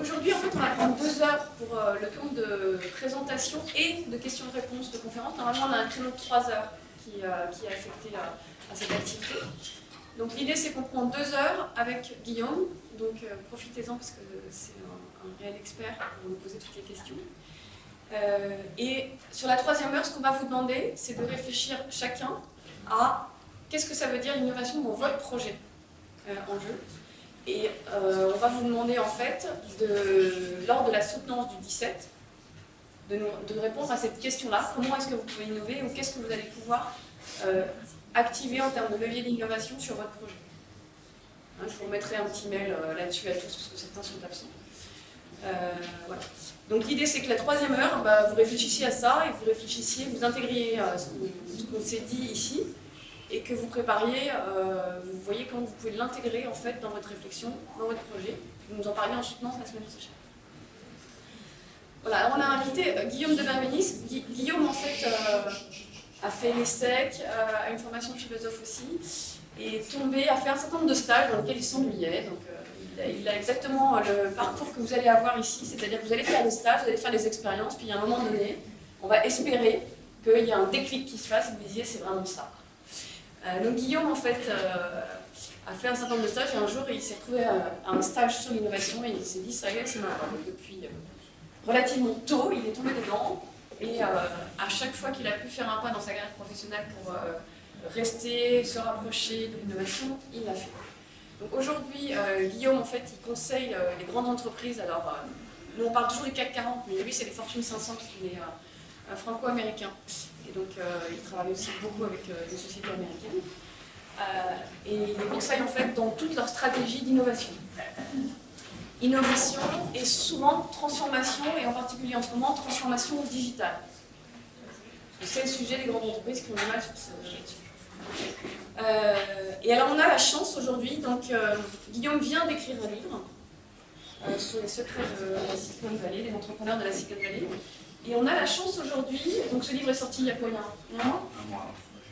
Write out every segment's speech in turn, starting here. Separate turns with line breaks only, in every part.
aujourd'hui, en fait, on va prendre 2 heures pour le temps de présentation et de questions-réponses de conférence. Normalement, on a un créneau de 3 heures qui est affecté à cette activité. Donc l'idée, c'est qu'on prend 2 heures avec Guillaume. Donc profitez-en parce que c'est un réel expert pour nous poser toutes les questions. Et sur la 3e heure, ce qu'on va vous demander, c'est de réfléchir chacun à qu'est-ce que ça veut dire l'innovation dans votre projet en jeu. Et on va vous demander en fait, lors de la soutenance du 17, de répondre à cette question-là. Comment est-ce que vous pouvez innover ou qu'est-ce que vous allez pouvoir activer en termes de levier d'innovation sur votre projet. Hein, je vous remettrai un petit mail là-dessus à tous parce que certains sont absents. Voilà. Donc l'idée c'est que la 3e heure, vous réfléchissiez à ça et vous intégriez ce qu'on s'est dit ici. Et que vous prépariez, vous voyez comment vous pouvez l'intégrer en fait dans votre réflexion, dans votre projet. Vous nous en parlez en soutenance la semaine prochaine. Voilà, alors on a invité Guillaume de Benveniste. Guillaume en fait a fait l'ESSEC, a une formation de philosophe aussi, et est tombé à faire un certain nombre de stages dans lesquels il s'ennuyait. Donc il a exactement le parcours que vous allez avoir ici, c'est-à-dire que vous allez faire des stages, vous allez faire des expériences, puis à un moment donné, on va espérer qu'il y a un déclic qui se fasse et que vous disiez c'est vraiment ça. Donc Guillaume en fait a fait un certain nombre de stages et un jour il s'est retrouvé à un stage sur l'innovation et il s'est dit ça y est c'est marrant. Depuis relativement tôt il est tombé dedans et à chaque fois qu'il a pu faire un pas dans sa carrière professionnelle pour rester, se rapprocher de l'innovation, il l'a fait. Donc aujourd'hui Guillaume en fait il conseille les grandes entreprises. Alors nous on parle toujours du CAC 40 mais lui c'est les Fortune 500 parce qu'il est franco-américain. Et donc, il travaille aussi beaucoup avec des sociétés américaines. Et il les conseille en fait dans toute leur stratégie d'innovation. Innovation et souvent transformation, et en particulier en ce moment, transformation digitale. C'est le sujet des grandes entreprises qui ont du mal sur ce là-dessus. Et alors, on a la chance aujourd'hui, donc Guillaume vient d'écrire un livre sur les secrets de la Silicon Valley, des entrepreneurs de la Silicon Valley. Et on a la chance aujourd'hui, donc ce livre est sorti il y a quoi, il y a un mois ?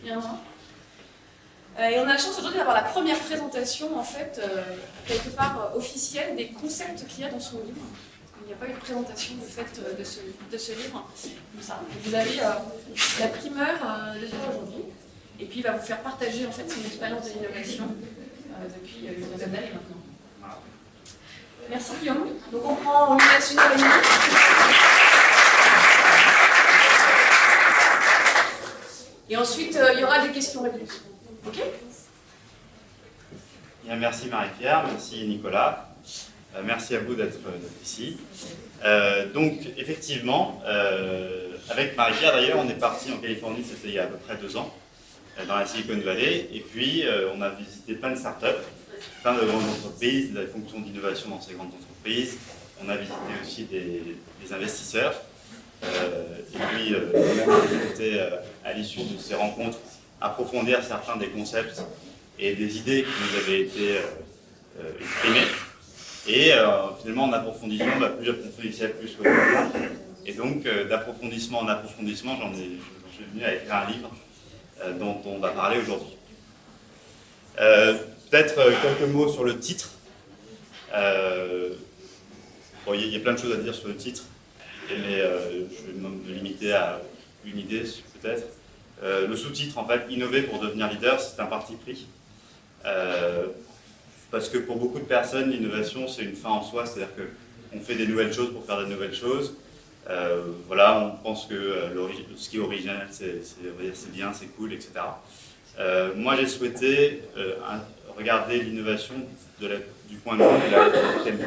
Il y a un mois. Et on a la chance aujourd'hui d'avoir la première présentation, en fait, quelque part officielle des concepts qu'il y a dans son livre. Il n'y a pas eu de présentation de fait de ce livre, comme ça. Vous avez la primeur de ça aujourd'hui, et puis il va vous faire partager en fait son expérience de l'innovation depuis une dizaine d'années maintenant. Merci Guillaume. Donc on y laisse 1 heure et demie. Et ensuite, il y aura des questions-réponses. OK ?
Bien, merci Marie-Pierre, merci Nicolas. Merci à vous d'être ici. Donc, effectivement, avec Marie-Pierre, d'ailleurs, on est parti en Californie, c'était il y a à peu près 2 ans, dans la Silicon Valley, et puis on a visité plein de startups, plein de grandes entreprises, des fonctions d'innovation dans ces grandes entreprises. On a visité aussi des investisseurs. Et puis, on a souhaité, à l'issue de ces rencontres, approfondir certains des concepts et des idées qui nous avaient été exprimées. Et finalement, en approfondissant, plus j'approfondissais, plus je connaissais. Et donc, d'approfondissement en approfondissement, j'en suis venu à écrire un livre dont on va parler aujourd'hui. Peut-être quelques mots sur le titre. Bon, il y a plein de choses à dire sur le titre. Mais je vais me limiter à une idée, peut-être. Le sous-titre, en fait, innover pour devenir leader, c'est un parti pris. Parce que pour beaucoup de personnes, l'innovation, c'est une fin en soi, c'est-à-dire qu'on fait des nouvelles choses pour faire des nouvelles choses. Voilà, on pense que ce qui est original, c'est bien, c'est cool, etc. Moi, j'ai souhaité regarder l'innovation du point de vue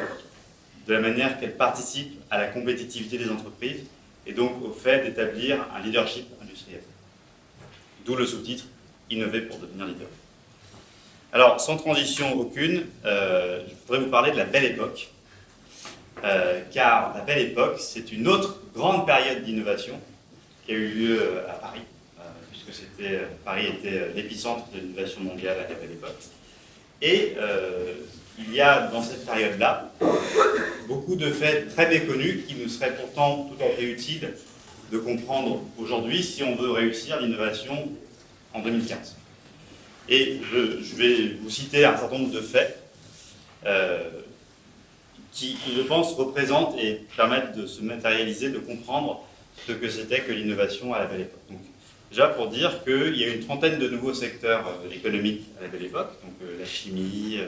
de la manière qu'elle participe à la compétitivité des entreprises et donc au fait d'établir un leadership industriel. D'où le sous-titre « Innover pour devenir leader ». Alors, sans transition aucune, je voudrais vous parler de la Belle Époque, car la Belle Époque, c'est une autre grande période d'innovation qui a eu lieu à Paris, puisque Paris était l'épicentre de l'innovation mondiale à la Belle Époque. Et il y a dans cette période-là beaucoup de faits très méconnus qui nous seraient pourtant tout à fait utiles de comprendre aujourd'hui si on veut réussir l'innovation en 2015. Et je vais vous citer un certain nombre de faits qui, je pense, représentent et permettent de se matérialiser, de comprendre ce que c'était que l'innovation à la belle époque. Donc, déjà pour dire qu'il y a une trentaine de nouveaux secteurs économiques à la belle époque, donc la chimie,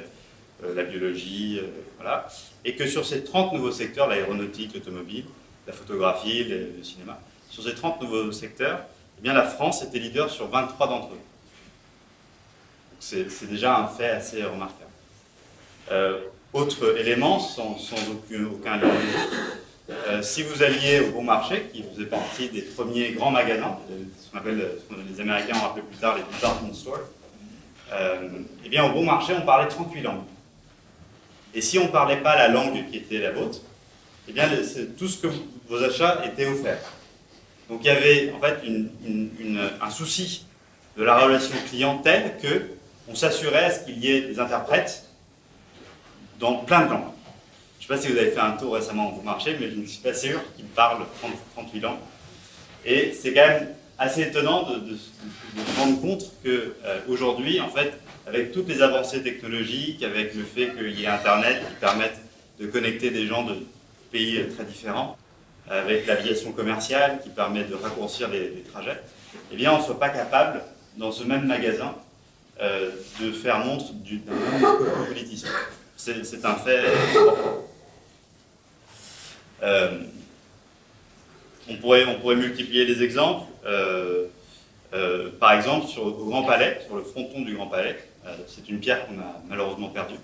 la biologie, voilà, et que sur ces 30 nouveaux secteurs, l'aéronautique, l'automobile, la photographie, le cinéma, sur ces 30 nouveaux secteurs, eh bien, la France était leader sur 23 d'entre eux. C'est déjà un fait assez remarquable. Autre élément, sans aucun lien, si vous alliez au Bon Marché, qui faisait partie des premiers grands magasins, ce qu'on appelle, les Américains ont appelé plus tard les department stores, eh bien au Bon Marché, on parlait 38 langues. Et si on ne parlait pas la langue qui était la vôtre, eh bien tout ce que vos achats étaient offerts. Donc il y avait en fait un souci de la relation client tel qu'on s'assurait à ce qu'il y ait des interprètes dans plein de langues. Je ne sais pas si vous avez fait un tour récemment au Bon Marché, mais je ne suis pas sûr qu'ils parlent 38 langues. Et c'est quand même assez étonnant de se rendre compte qu'aujourd'hui, en fait, avec toutes les avancées technologiques, avec le fait qu'il y ait Internet qui permette de connecter des gens de pays très différents, avec l'aviation commerciale qui permet de raccourcir les trajets, eh bien, on ne soit pas capable, dans ce même magasin, de faire montre d'un cosmopolitisme. C'est un fait important. On pourrait multiplier les exemples. Par exemple, au Grand Palais, sur le fronton du Grand Palais, c'est une pierre qu'on a malheureusement perdue,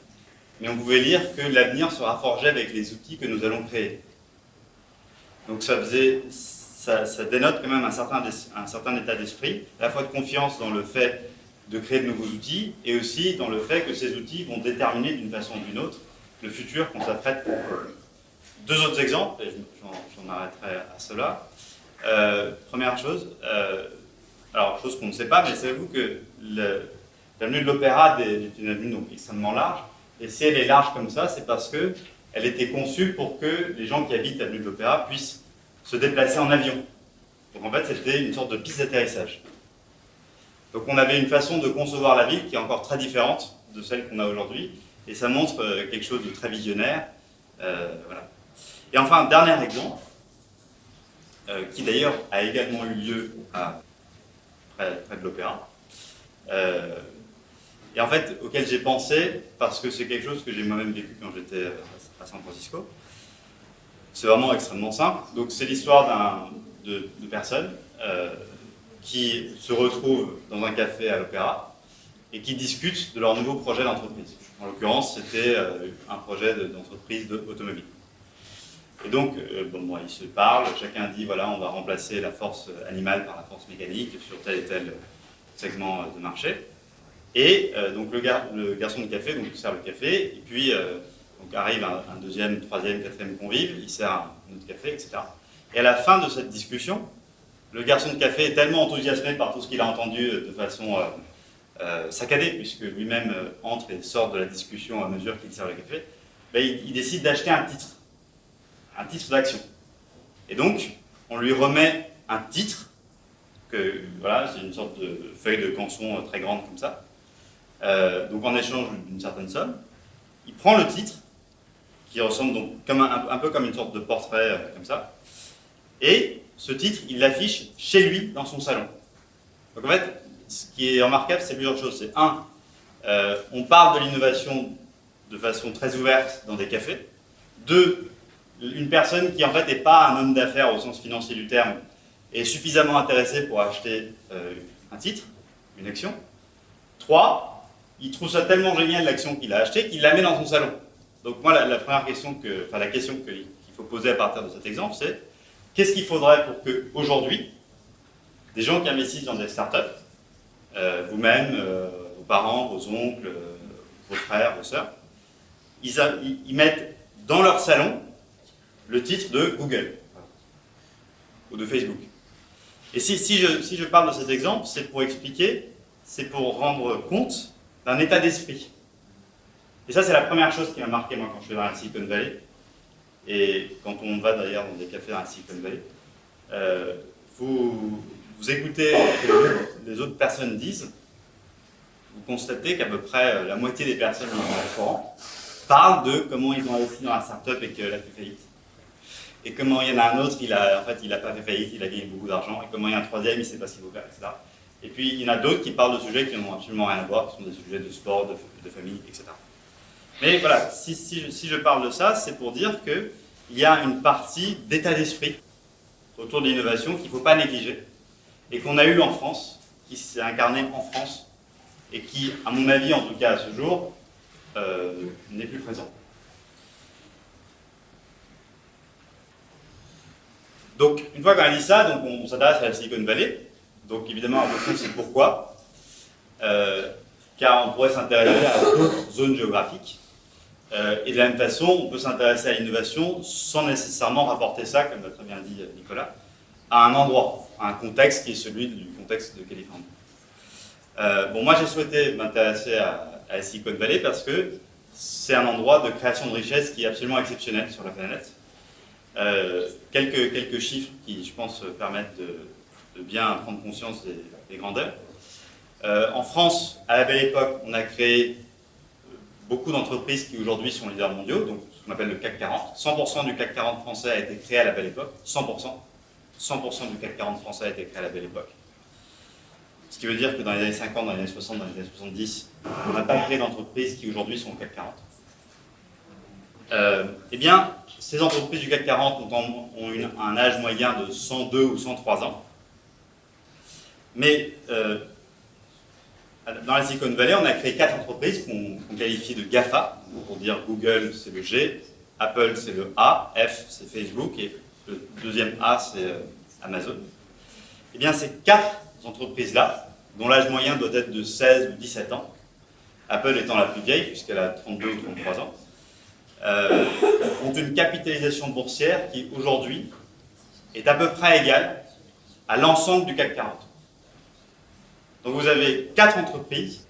mais on pouvait lire que l'avenir sera forgé avec les outils que nous allons créer. Donc ça dénote quand même un certain état d'esprit, à la fois de confiance dans le fait de créer de nouveaux outils, et aussi dans le fait que ces outils vont déterminer d'une façon ou d'une autre le futur qu'on s'apprête pour. Deux autres exemples, et j'en arrêterai à cela. Première chose, alors chose qu'on ne sait pas, mais savez-vous que l'avenue de l'Opéra est une avenue donc extrêmement large, et si elle est large comme ça, c'est parce qu'elle était conçue pour que les gens qui habitent l'avenue de l'Opéra puissent se déplacer en avion. Donc en fait, c'était une sorte de piste d'atterrissage. Donc on avait une façon de concevoir la ville qui est encore très différente de celle qu'on a aujourd'hui, et ça montre quelque chose de très visionnaire. Voilà. Et enfin, un dernier exemple, qui d'ailleurs a également eu lieu près de l'Opéra, et en fait auquel j'ai pensé parce que c'est quelque chose que j'ai moi-même vécu quand j'étais à San Francisco. C'est vraiment extrêmement simple. Donc c'est l'histoire de personnes qui se retrouvent dans un café à l'Opéra et qui discutent de leur nouveau projet d'entreprise. En l'occurrence, c'était un projet d'entreprise automobile. Et donc, ils se parlent, chacun dit, voilà, on va remplacer la force animale par la force mécanique sur tel et tel segment de marché. Et donc le garçon de café donc, sert le café, et puis donc arrive un deuxième, troisième, quatrième convive, il sert un autre café, etc. Et à la fin de cette discussion, le garçon de café est tellement enthousiasmé par tout ce qu'il a entendu de façon saccadée, puisque lui-même entre et sort de la discussion à mesure qu'il sert le café, il décide d'acheter un titre d'action. Et donc, on lui remet un titre, voilà, c'est une sorte de feuille de canson très grande comme ça, donc en échange d'une certaine somme. Il prend le titre, qui ressemble donc un peu comme une sorte de portrait comme ça, et ce titre, il l'affiche chez lui, dans son salon. Donc en fait, ce qui est remarquable, c'est plusieurs choses. C'est on parle de l'innovation de façon très ouverte dans des cafés. Deux, une personne qui en fait n'est pas un homme d'affaires au sens financier du terme est suffisamment intéressée pour acheter un titre, une action. Trois, il trouve ça tellement génial l'action qu'il a achetée qu'il la met dans son salon. Donc moi la première question la question qu'il faut poser à partir de cet exemple, c'est qu'est-ce qu'il faudrait pour que aujourd'hui des gens qui investissent dans des startups, vous-même, vos parents, vos oncles, vos frères, vos sœurs, ils mettent dans leur salon le titre de Google ou de Facebook. Et si je parle de cet exemple, c'est pour expliquer, c'est pour rendre compte d'un état d'esprit. Et ça, c'est la première chose qui m'a marqué, moi, quand je suis dans la Silicon Valley. Et quand on va d'ailleurs dans des cafés dans la Silicon Valley, vous écoutez ce que les autres personnes disent, vous constatez qu'à peu près la moitié des personnes dans le restaurant parlent de comment ils ont investi dans la startup et qu'elle a fait faillite. Et comment il y en a un autre, en fait, il n'a pas fait faillite, il a gagné beaucoup d'argent. Et comment il y a un troisième, il ne sait pas ce qu'il faut faire, etc. Et puis, il y en a d'autres qui parlent de sujets qui n'ont absolument rien à voir, qui sont des sujets de sport, de famille, etc. Mais voilà, si je parle de ça, c'est pour dire qu'il y a une partie d'état d'esprit autour de l'innovation qu'il ne faut pas négliger, et qu'on a eu en France, qui s'est incarné en France, et qui, à mon avis, en tout cas à ce jour, n'est plus présent. Donc, une fois qu'on a dit ça, donc on s'intéresse à la Silicon Valley. Donc, évidemment, la question, c'est pourquoi. Car on pourrait s'intéresser à d'autres zones géographiques. Et de la même façon, on peut s'intéresser à l'innovation sans nécessairement rapporter ça, comme l'a très bien dit Nicolas, à un endroit, à un contexte qui est celui du contexte de Californie. Bon, moi, j'ai souhaité m'intéresser à la Silicon Valley parce que c'est un endroit de création de richesse qui est absolument exceptionnel sur la planète. Quelques chiffres qui, je pense, permettent de bien prendre conscience des grandeurs. En France, à la belle époque, on a créé beaucoup d'entreprises qui aujourd'hui sont leaders mondiaux, donc ce qu'on appelle le CAC 40. 100% du CAC 40 français a été créé à la belle époque, 100%. 100% du CAC 40 français a été créé à la belle époque. Ce qui veut dire que dans les années 50, dans les années 60, dans les années 70, on n'a pas créé d'entreprises qui aujourd'hui sont au CAC 40. Eh bien, ces entreprises du CAC 40 ont un âge moyen de 102 ou 103 ans. Mais dans la Silicon Valley, on a créé 4 entreprises qu'on qualifie de GAFA. Pour dire Google, c'est le G, Apple, c'est le A, F, c'est Facebook, et le deuxième A, c'est Amazon. Eh bien, ces 4 entreprises-là, dont l'âge moyen doit être de 16 ou 17 ans, Apple étant la plus vieille, puisqu'elle a 32 ou 33 ans, ont une capitalisation boursière qui, aujourd'hui, est à peu près égale à l'ensemble du CAC 40. Donc vous avez 4 entreprises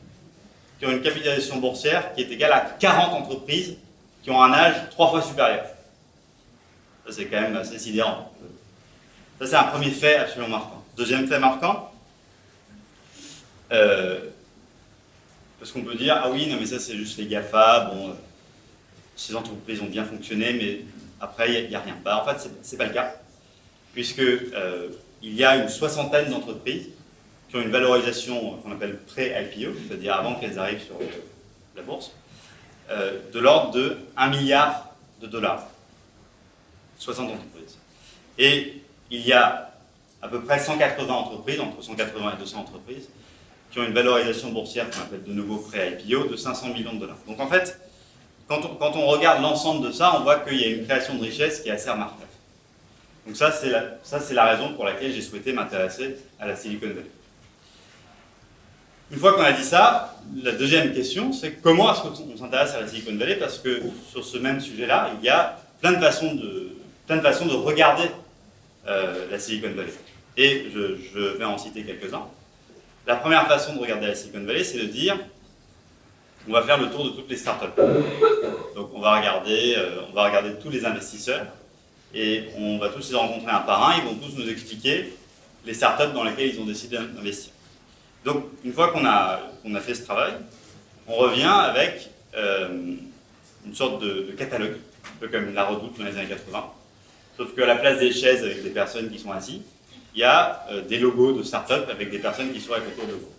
qui ont une capitalisation boursière qui est égale à 40 entreprises qui ont un âge 3 fois supérieur. Ça, c'est quand même assez sidérant. Ça, c'est un premier fait absolument marquant. Deuxième fait marquant, parce qu'on peut dire, ah oui, non mais ça c'est juste les GAFA, bon, ces entreprises ont bien fonctionné, mais après, il n'y a rien. Bah, en fait, ce n'est pas le cas, puisque il y a une soixantaine d'entreprises qui ont une valorisation qu'on appelle pré-IPO, c'est-à-dire avant qu'elles arrivent sur la bourse, de l'ordre de 1 milliard de dollars. 60 entreprises. Et il y a à peu près 180 entreprises, entre 180 et 200 entreprises, qui ont une valorisation boursière qu'on appelle de nouveau pré-IPO de 500 millions de dollars. Donc en fait, quand on regarde l'ensemble de ça, on voit qu'il y a une création de richesse qui est assez remarquable. Donc ça, c'est la raison pour laquelle j'ai souhaité m'intéresser à la Silicon Valley. Une fois qu'on a dit ça, la deuxième question, c'est comment est-ce qu'on s'intéresse à la Silicon Valley? Parce que sur ce même sujet-là, il y a plein de façons de regarder la Silicon Valley. Et je vais en citer quelques-uns. La première façon de regarder la Silicon Valley, c'est de dire on va faire le tour de toutes les startups. Donc on va regarder tous les investisseurs et on va tous les rencontrer un par un. Ils vont tous nous expliquer les startups dans lesquelles ils ont décidé d'investir. Donc une fois qu'on a fait ce travail, on revient avec une sorte de catalogue, un peu comme la Redoute dans les années 80. Sauf qu'à la place des chaises avec des personnes qui sont assises, il y a des logos de startups avec des personnes qui sont avec autour de vous.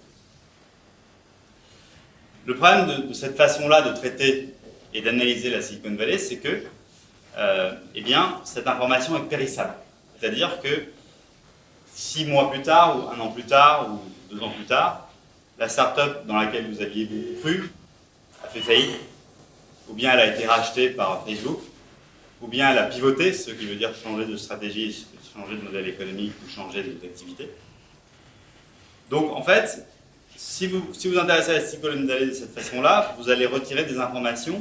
Le problème de cette façon-là de traiter et d'analyser la Silicon Valley, c'est que eh bien, cette information est périssable. C'est-à-dire que 6 mois plus tard, ou 1 an plus tard, ou 2 ans plus tard, la startup dans laquelle vous aviez cru a fait faillite, ou bien elle a été rachetée par Facebook, ou bien elle a pivoté, ce qui veut dire changer de stratégie, changer de modèle économique ou changer d'activité. Donc en fait, si vous intéressez à la Silicon Valley de cette façon-là, vous allez retirer des informations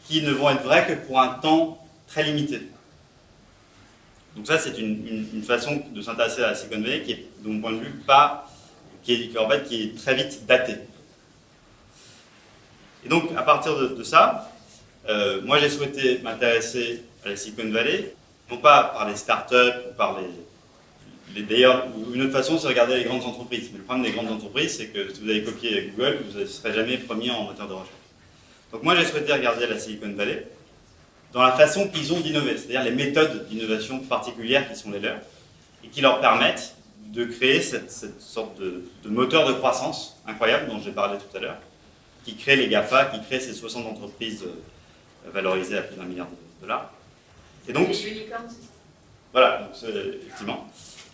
qui ne vont être vraies que pour un temps très limité. Donc ça, c'est une façon de s'intéresser à la Silicon Valley qui est, de mon point de vue, qui est très vite datée. Et donc, à partir de ça, moi j'ai souhaité m'intéresser à la Silicon Valley, non pas par les startups, ou par d'ailleurs, une autre façon, c'est de regarder les grandes entreprises. Mais le problème des grandes entreprises, c'est que si vous avez copié Google, vous ne serez jamais premier en moteur de recherche. Donc moi, j'ai souhaité regarder la Silicon Valley dans la façon qu'ils ont d'innover, c'est-à-dire les méthodes d'innovation particulières qui sont les leurs, et qui leur permettent de créer cette sorte de moteur de croissance incroyable dont j'ai parlé tout à l'heure, qui crée les GAFA, qui crée ces 60 entreprises valorisées à plus d'1 milliard de dollars. Et donc,
les unicorns, c'est ça.
voilà, donc effectivement.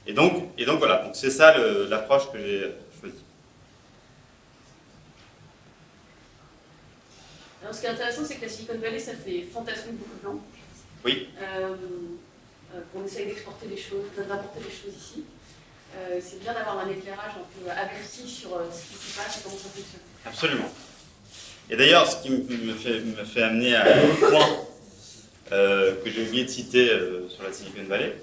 Et donc voilà, donc c'est ça l'approche que j'ai choisie.
Alors, ce qui est intéressant, c'est que la Silicon Valley, ça fait fantasmer beaucoup de gens.
Oui.
Qu'on essaye d'exporter des choses, d'importer des choses ici. C'est bien d'avoir un éclairage un peu averti sur ce qui se passe et comment ça fonctionne.
Absolument. Et d'ailleurs, ce qui me fait amener à un point que j'ai oublié de citer sur la Silicon Valley,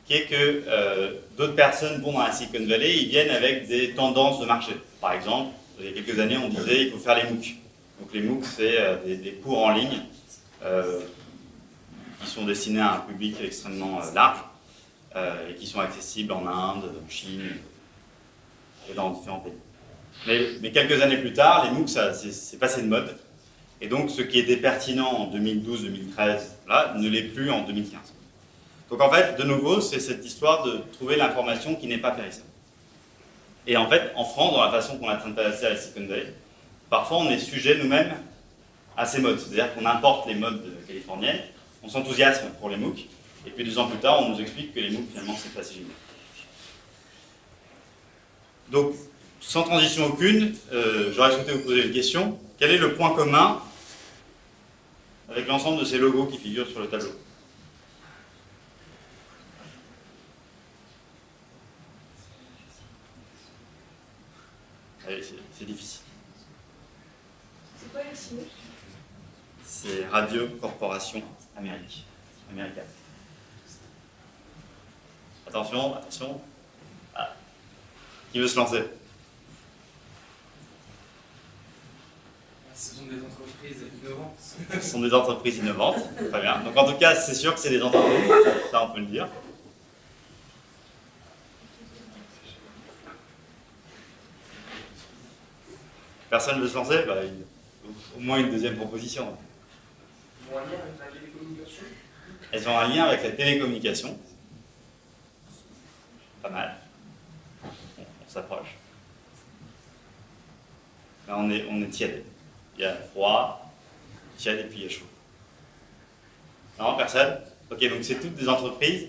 qui est que d'autres personnes vont dans la Silicon Valley, ils viennent avec des tendances de marché. Par exemple, il y a quelques années, on disait qu'il faut faire les MOOC. Donc les MOOC, c'est des cours en ligne qui sont destinés à un public extrêmement large et qui sont accessibles en Inde, en Chine et dans différents pays. Mais quelques années plus tard, les MOOC, c'est passé de mode. Et donc, ce qui était pertinent en 2012-2013, là, ne l'est plus en 2015. Donc, en fait, de nouveau, c'est cette histoire de trouver l'information qui n'est pas périssable. Et en fait, en France, dans la façon qu'on a s'intéresser à la Silicon Valley, parfois, on est sujet nous-mêmes à ces modes. C'est-à-dire qu'on importe les modes californiennes, on s'enthousiasme pour les MOOC, et puis 2 ans plus tard, on nous explique que les MOOC, finalement, c'est pas si génial. Donc, sans transition aucune, j'aurais souhaité vous poser une question. Quel est le point commun avec l'ensemble de ces logos qui figurent sur le tableau? Allez, c'est difficile.
C'est quoi le signe?
C'est Radio Corporation Américaine. Attention, attention. Ah. Qui veut se lancer?
Ce sont des entreprises innovantes.
Ce sont des entreprises innovantes, très bien. Donc en tout cas, c'est sûr que c'est des entreprises, ça on peut le dire. Personne ne veut se lancer? Bah, au moins une deuxième proposition.
Ils ont un lien avec la télécommunication.
Elles ont un lien avec la télécommunication. Pas mal. On s'approche. Là, on est tiède. Il y a froid, tiède et puis il y a chaud. Non, personne? Ok, donc c'est toutes des entreprises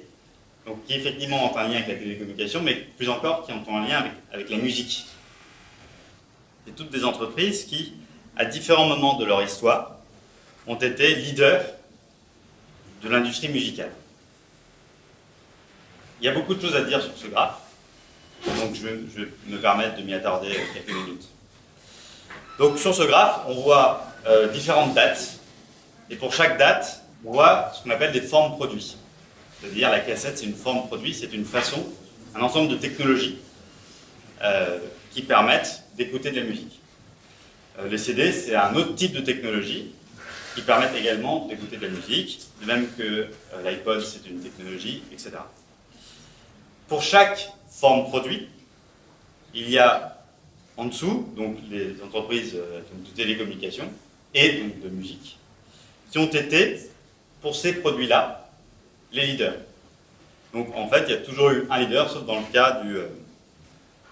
donc, qui effectivement ont un lien avec la télécommunication, mais plus encore qui ont un lien avec la musique. C'est toutes des entreprises qui, à différents moments de leur histoire, ont été leaders de l'industrie musicale. Il y a beaucoup de choses à dire sur ce graphe, donc je vais me permettre de m'y attarder quelques minutes. Donc sur ce graphe, on voit différentes dates, et pour chaque date, on voit ce qu'on appelle des formes produits. C'est-à-dire la cassette, c'est une forme produit, c'est une façon, un ensemble de technologies qui permettent d'écouter de la musique. Les CD, c'est un autre type de technologie qui permettent également d'écouter de la musique, de même que l'iPod, c'est une technologie, etc. Pour chaque forme produit, il y a en dessous, donc les entreprises de télécommunications et donc de musique, qui ont été, pour ces produits-là, les leaders. Donc en fait, il y a toujours eu un leader, sauf dans le cas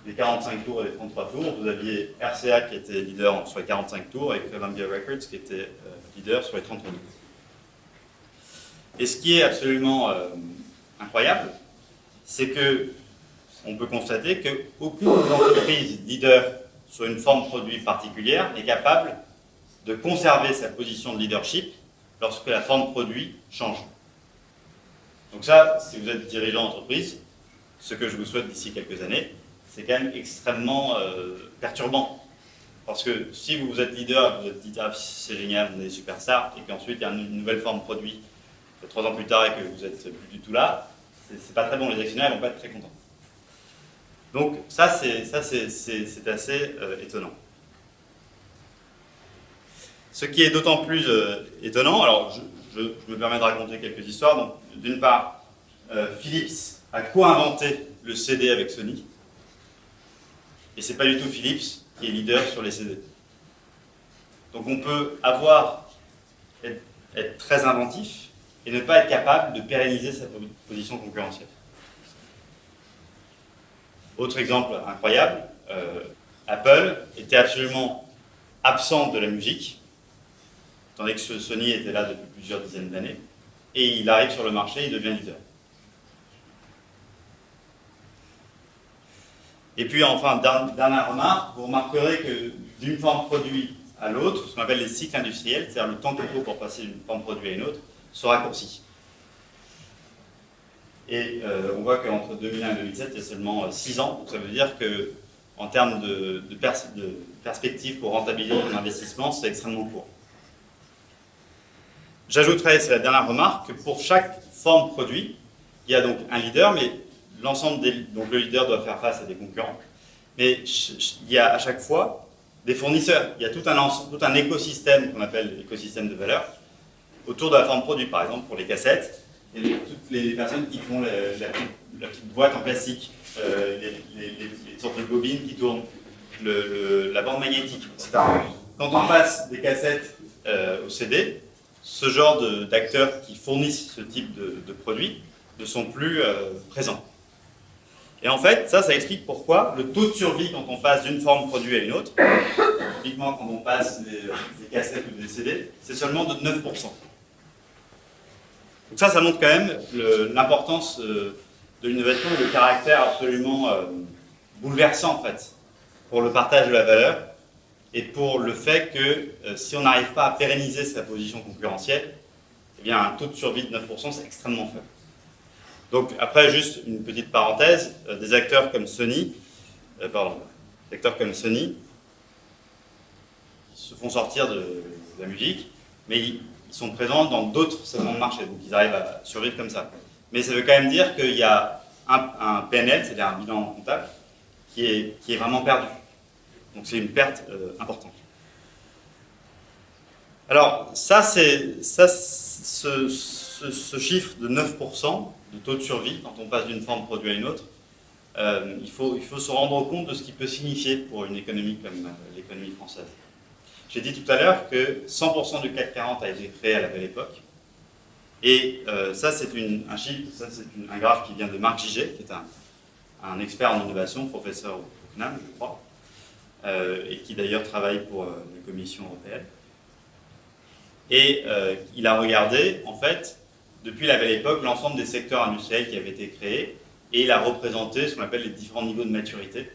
des 45 tours et des 33 tours. Vous aviez RCA qui était leader sur les 45 tours et Columbia Records qui était leader sur les 33 tours. Et ce qui est absolument incroyable, c'est que on peut constater qu'aucune entreprise leader sur une forme produit particulière n'est capable de conserver sa position de leadership lorsque la forme produit change. Donc ça, si vous êtes dirigeant d'entreprise, ce que je vous souhaite d'ici quelques années, c'est quand même extrêmement perturbant. Parce que si vous êtes leader, vous êtes dit ah, c'est génial, vous êtes superstar, et qu'ensuite il y a une nouvelle forme produit 3 ans plus tard et que vous n'êtes plus du tout là, c'est pas très bon, les actionnaires ne vont pas être très contents. Donc ça c'est assez étonnant. Ce qui est d'autant plus étonnant, alors je me permets de raconter quelques histoires. Donc d'une part, Philips a co-inventé le CD avec Sony, et c'est pas du tout Philips qui est leader sur les CD. Donc on peut être très inventif et ne pas être capable de pérenniser sa position concurrentielle. Autre exemple incroyable, Apple était absolument absent de la musique, tandis que Sony était là depuis plusieurs dizaines d'années, et il arrive sur le marché, il devient leader. Et puis enfin, dernière remarque, vous remarquerez que d'une forme produit à l'autre, ce qu'on appelle les cycles industriels, c'est-à-dire le temps qu'il faut pour passer d'une forme produit à une autre, se raccourcit. Et on voit qu'entre 2001 et 2007, il y a seulement 6 ans, donc ça veut dire qu'en termes de perspective pour rentabiliser un investissement, c'est extrêmement court. J'ajouterais, c'est la dernière remarque, que pour chaque forme produit, il y a donc un leader, mais donc le leader doit faire face à des concurrents. Mais il y a à chaque fois des fournisseurs. Il y a tout un écosystème qu'on appelle l'écosystème de valeur autour de la forme produit. Par exemple, pour les cassettes, il y a toutes les personnes qui font la petite boîte en plastique, les sortes de bobines qui tournent, la bande magnétique, etc. Quand on passe des cassettes au CD, ce genre d'acteurs qui fournissent ce type de produits ne sont plus présents. Et en fait, ça explique pourquoi le taux de survie quand on passe d'une forme produit à une autre, typiquement quand on passe des cassettes ou des CD, c'est seulement de 9%. Donc ça montre quand même l'importance de l'innovation et le caractère absolument bouleversant en fait pour le partage de la valeur et pour le fait que si on n'arrive pas à pérenniser sa position concurrentielle, eh bien un taux de survie de 9% c'est extrêmement faible. Donc après juste une petite parenthèse, des acteurs comme Sony se font sortir de la musique, mais ils sont présents dans d'autres segments de marché, donc ils arrivent à survivre comme ça. Mais ça veut quand même dire qu'il y a un PNL, c'est-à-dire un bilan comptable, qui est vraiment perdu. Donc c'est une perte importante. Alors ce chiffre de 9% de taux de survie quand on passe d'une forme produit à une autre, il faut se rendre compte de ce qu'il peut signifier pour une économie comme l'économie française. J'ai dit tout à l'heure que 100% du CAC 40 a été créé à la belle époque. Et ça, c'est un chiffre, un graphe qui vient de Marc Giget, qui est un expert en innovation, professeur au CNAM, je crois, et qui d'ailleurs travaille pour la Commission européenne. Et il a regardé, en fait, depuis la belle époque, l'ensemble des secteurs industriels qui avaient été créés, et il a représenté ce qu'on appelle les différents niveaux de maturité.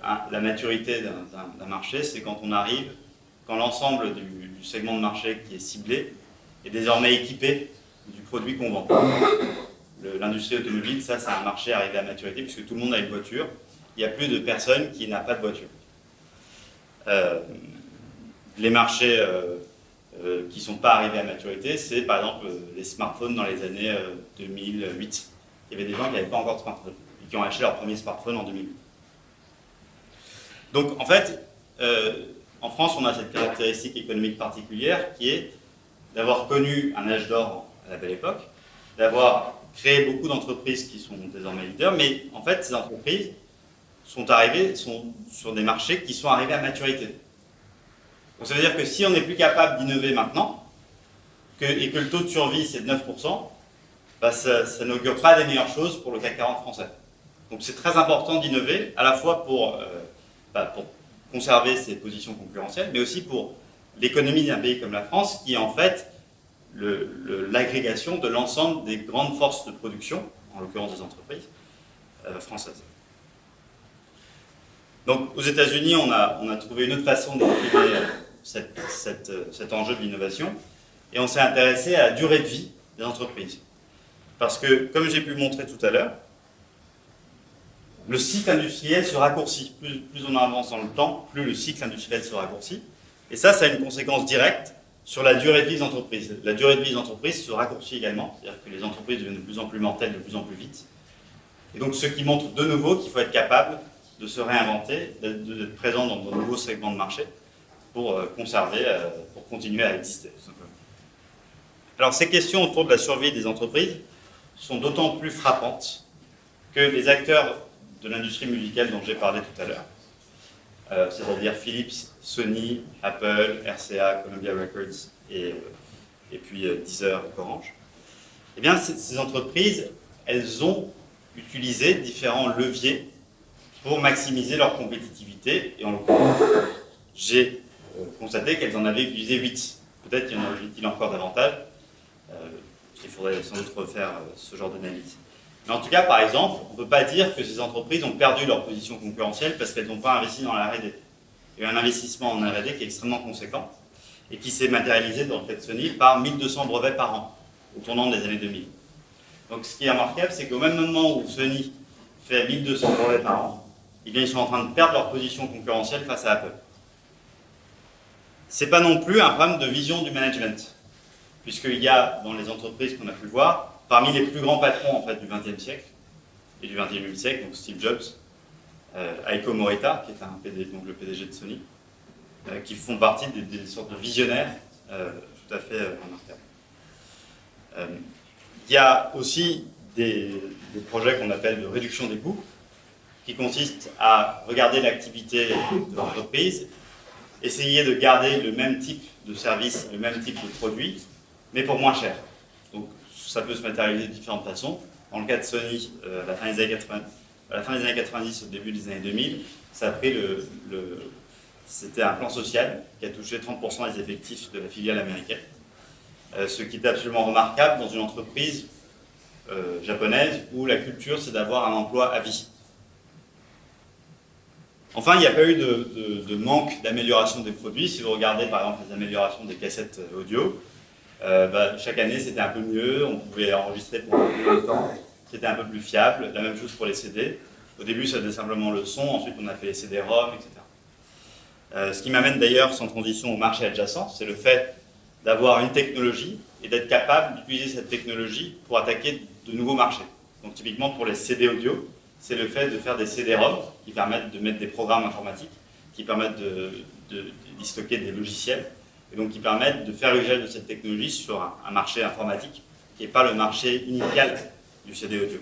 La maturité d'un marché, c'est quand l'ensemble du segment de marché qui est ciblé est désormais équipé du produit qu'on vend. L'industrie automobile, c'est un marché arrivé à maturité puisque tout le monde a une voiture. Il n'y a plus de personne qui n'a pas de voiture. Les marchés qui ne sont pas arrivés à maturité, c'est par exemple les smartphones dans les années 2008. Il y avait des gens qui n'avaient pas encore de smartphone et qui ont acheté leur premier smartphone en 2008. Donc en fait, en France, on a cette caractéristique économique particulière qui est d'avoir connu un âge d'or à la belle époque, d'avoir créé beaucoup d'entreprises qui sont désormais leaders, mais en fait, ces entreprises sont sur des marchés qui sont arrivés à maturité. Donc ça veut dire que si on n'est plus capable d'innover maintenant, et que le taux de survie c'est de 9%, bah ça n'augure pas des meilleures choses pour le CAC 40 français. Donc c'est très important d'innover, à la fois pour conserver ses positions concurrentielles, mais aussi pour l'économie d'un pays comme la France, qui est en fait l'agrégation de l'ensemble des grandes forces de production, en l'occurrence des entreprises françaises. Donc aux États-Unis, on a trouvé une autre façon d'exprimer cet enjeu de l'innovation, et on s'est intéressé à la durée de vie des entreprises. Parce que, comme j'ai pu le montrer tout à l'heure, le cycle industriel se raccourcit. Plus on avance dans le temps, plus le cycle industriel se raccourcit. Et ça a une conséquence directe sur la durée de vie des entreprises. La durée de vie des entreprises se raccourcit également, c'est-à-dire que les entreprises deviennent de plus en plus mortelles, de plus en plus vite. Et donc, ce qui montre de nouveau qu'il faut être capable de se réinventer, d'être présent dans de nouveaux segments de marché pour conserver, pour continuer à exister, tout simplement. Alors, ces questions autour de la survie des entreprises sont d'autant plus frappantes que les acteurs de l'industrie musicale dont j'ai parlé tout à l'heure c'est-à-dire Philips, Sony, Apple, RCA, Columbia Records et puis Deezer et Orange. Eh bien, ces entreprises, elles ont utilisé différents leviers pour maximiser leur compétitivité. Et en l'occurrence, j'ai constaté qu'elles en avaient utilisé 8. Peut-être qu'il y en a utilisé encore davantage. Il faudrait sans doute refaire ce genre d'analyse. Mais en tout cas, par exemple, on ne peut pas dire que ces entreprises ont perdu leur position concurrentielle parce qu'elles n'ont pas investi dans la R&D. Il y a eu un investissement en R&D qui est extrêmement conséquent et qui s'est matérialisé dans le cas de Sony par 1200 brevets par an au tournant des années 2000. Donc ce qui est remarquable, c'est qu'au même moment où Sony fait 1200 brevets par an, eh bien, ils sont en train de perdre leur position concurrentielle face à Apple. Ce n'est pas non plus un problème de vision du management, puisqu'il y a dans les entreprises qu'on a pu voir, parmi les plus grands patrons en fait, du XXe siècle et du XXIe siècle, donc Steve Jobs, Aiko Morita, qui est donc le PDG de Sony, qui font partie des sortes de visionnaires tout à fait remarquables. Il y a aussi des projets qu'on appelle de réduction des coûts, qui consistent à regarder l'activité de l'entreprise, essayer de garder le même type de service, le même type de produit, mais pour moins cher. Donc ça peut se matérialiser de différentes façons. Dans le cas de Sony, à la fin des années 90, au début des années 2000, ça a pris c'était un plan social qui a touché 30% des effectifs de la filiale américaine. Ce qui est absolument remarquable dans une entreprise japonaise où la culture c'est d'avoir un emploi à vie. Enfin, il n'y a pas eu de manque d'amélioration des produits. Si vous regardez par exemple les améliorations des cassettes audio, chaque année c'était un peu mieux, on pouvait enregistrer pour un peu plus longtemps, c'était un peu plus fiable. La même chose pour les CD. Au début, ça faisait simplement le son, ensuite on a fait les CD-ROM, etc. Ce qui m'amène d'ailleurs sans transition au marché adjacent, c'est le fait d'avoir une technologie et d'être capable d'utiliser cette technologie pour attaquer de nouveaux marchés. Donc typiquement pour les CD audio, c'est le fait de faire des CD-ROM qui permettent de mettre des programmes informatiques, qui permettent d'y stocker des logiciels, et donc qui permettent de faire usage de cette technologie sur un marché informatique qui n'est pas le marché initial du CD audio.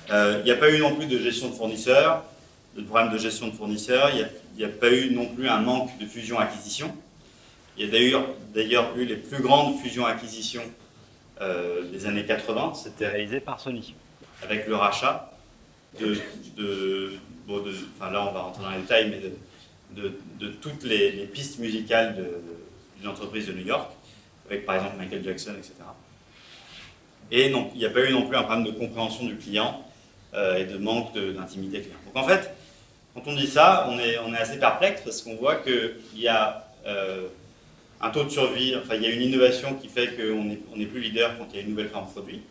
Il n'y a pas eu non plus de gestion de fournisseurs, de problème de gestion de fournisseurs, il n'y a pas eu non plus un manque de fusion-acquisition. Il y a d'ailleurs eu les plus grandes fusions-acquisitions des années 80, c'était réalisé par Sony, avec le rachat là on va rentrer dans les détails, mais de toutes les pistes musicales d'une entreprise de New York, avec par exemple Michael Jackson, etc. Et non, il n'y a pas eu non plus un problème de compréhension du client et de manque d'intimité client. Donc en fait, quand on dit ça, on est assez perplexe parce qu'on voit qu'il y a un taux de survie, enfin il y a une innovation qui fait qu'on n'est plus leader quand il y a une nouvelle forme de produit.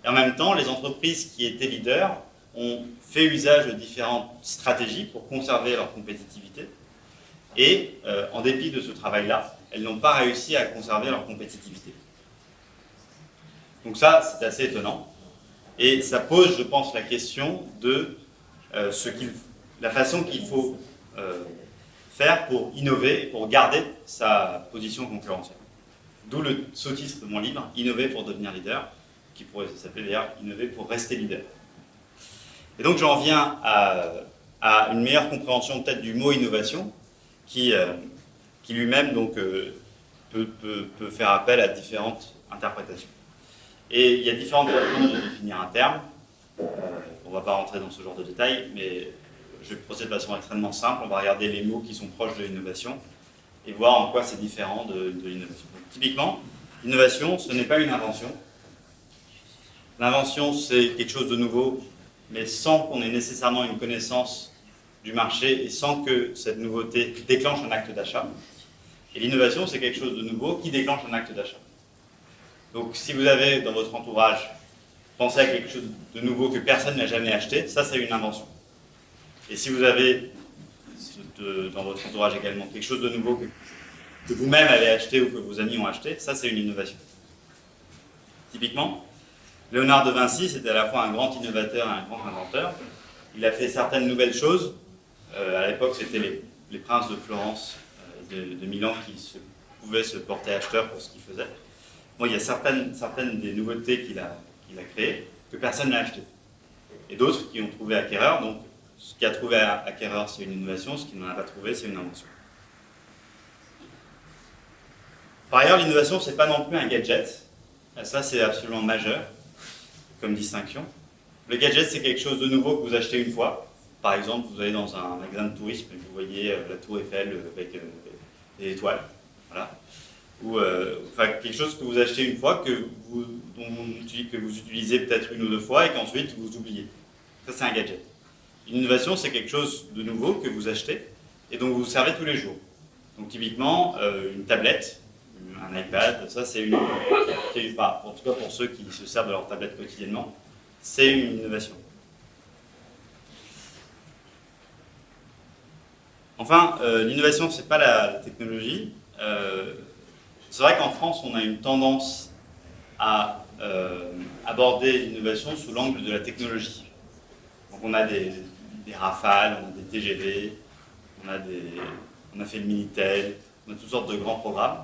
Et en même temps, les entreprises qui étaient leaders ont fait usage de différentes stratégies pour conserver leur compétitivité. Et en dépit de ce travail-là, elles n'ont pas réussi à conserver leur compétitivité. Donc ça, c'est assez étonnant. Et ça pose, je pense, la question de la façon qu'il faut faire pour innover, pour garder sa position concurrentielle. D'où le sous-titre de mon livre, Innover pour devenir leader, qui pourrait s'appeler d'ailleurs Innover pour rester leader. Et donc j'en viens à une meilleure compréhension peut-être du mot innovation, qui lui-même donc peut faire appel à différentes interprétations. Et il y a différentes façons de définir un terme. On ne va pas rentrer dans ce genre de détails, mais je vais procéder de façon extrêmement simple. On va regarder les mots qui sont proches de l'innovation et voir en quoi c'est différent de l'innovation. Donc, typiquement, l'innovation, ce n'est pas une invention. L'invention, c'est quelque chose de nouveau, mais sans qu'on ait nécessairement une connaissance du marché et sans que cette nouveauté déclenche un acte d'achat. Et l'innovation, c'est quelque chose de nouveau qui déclenche un acte d'achat. Donc si vous avez dans votre entourage pensé à quelque chose de nouveau que personne n'a jamais acheté, ça c'est une invention. Et si vous avez dans votre entourage également quelque chose de nouveau que vous-même avez acheté ou que vos amis ont acheté, ça c'est une innovation. Typiquement, Léonard de Vinci, c'était à la fois un grand innovateur et un grand inventeur. Il a fait certaines nouvelles choses. À l'époque, c'était les princes de Florence, de Milan, qui pouvaient se porter acheteurs pour ce qu'ils faisaient. Bon, il y a certaines des nouveautés qu'il a créées que personne n'a achetées. Et d'autres qui ont trouvé acquéreurs. Donc, ce qui a trouvé acquéreur, c'est une innovation, ce qui n'en a pas trouvé, c'est une invention. Par ailleurs, l'innovation, ce n'est pas non plus un gadget. Ça, c'est absolument majeur comme distinction. Le gadget, c'est quelque chose de nouveau que vous achetez une fois. Par exemple, vous allez dans un magasin de tourisme et vous voyez la tour Eiffel avec des étoiles. Voilà. Ou enfin, quelque chose que vous achetez une fois, que vous utilisez peut-être une ou deux fois et qu'ensuite vous oubliez. Ça, c'est un gadget. Une innovation, c'est quelque chose de nouveau que vous achetez et dont vous vous servez tous les jours. Donc typiquement, une tablette, un iPad, ça c'est une en tout cas pour ceux qui se servent de leur tablette quotidiennement, c'est une innovation. Enfin, l'innovation, c'est pas la technologie. C'est vrai qu'en France, on a une tendance à aborder l'innovation sous l'angle de la technologie. Donc on a des Rafales, on a des TGV, on a fait le Minitel, on a toutes sortes de grands programmes.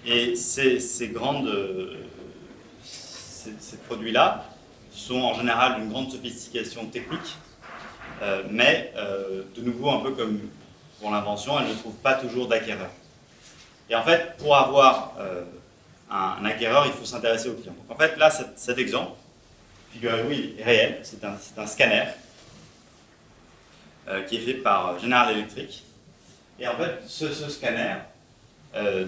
Et ces produits-là sont en général d'une grande sophistication technique, mais de nouveau, un peu comme pour l'invention, elles ne trouvent pas toujours d'acquéreur. Et en fait, pour avoir un acquéreur, il faut s'intéresser au client. Donc en fait, là, cet exemple, figurez-vous, il est réel. C'est un scanner qui est fait par General Electric. Et en fait, ce scanner,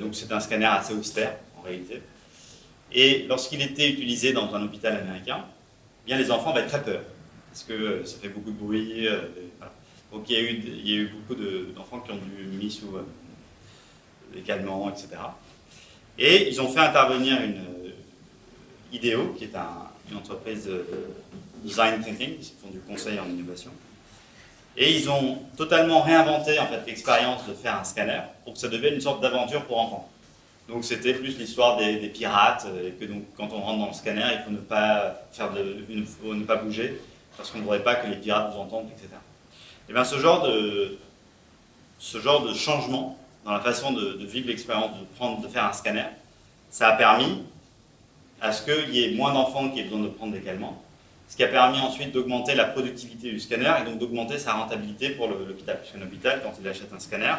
donc c'est un scanner assez austère en réalité. Et lorsqu'il était utilisé dans un hôpital américain, eh bien les enfants avaient très peur parce que ça fait beaucoup de bruit. Voilà. Donc il y a eu beaucoup d'enfants qui ont dû mis sous des calmants, etc. Et ils ont fait intervenir une IDEO, qui est une entreprise de design thinking, qui font du conseil en innovation. Et ils ont totalement réinventé en fait, l'expérience de faire un scanner pour que ça devienne une sorte d'aventure pour enfants. Donc c'était plus l'histoire des pirates, et que donc, quand on rentre dans le scanner, il faut ne pas bouger, parce qu'on ne voudrait pas que les pirates vous entendent, etc. Et bien ce genre de changement dans la façon de vivre l'expérience de faire un scanner, ça a permis à ce qu'il y ait moins d'enfants qui aient besoin de prendre des calmants, ce qui a permis ensuite d'augmenter la productivité du scanner et donc d'augmenter sa rentabilité pour l'hôpital. Puisqu'un hôpital, quand il achète un scanner,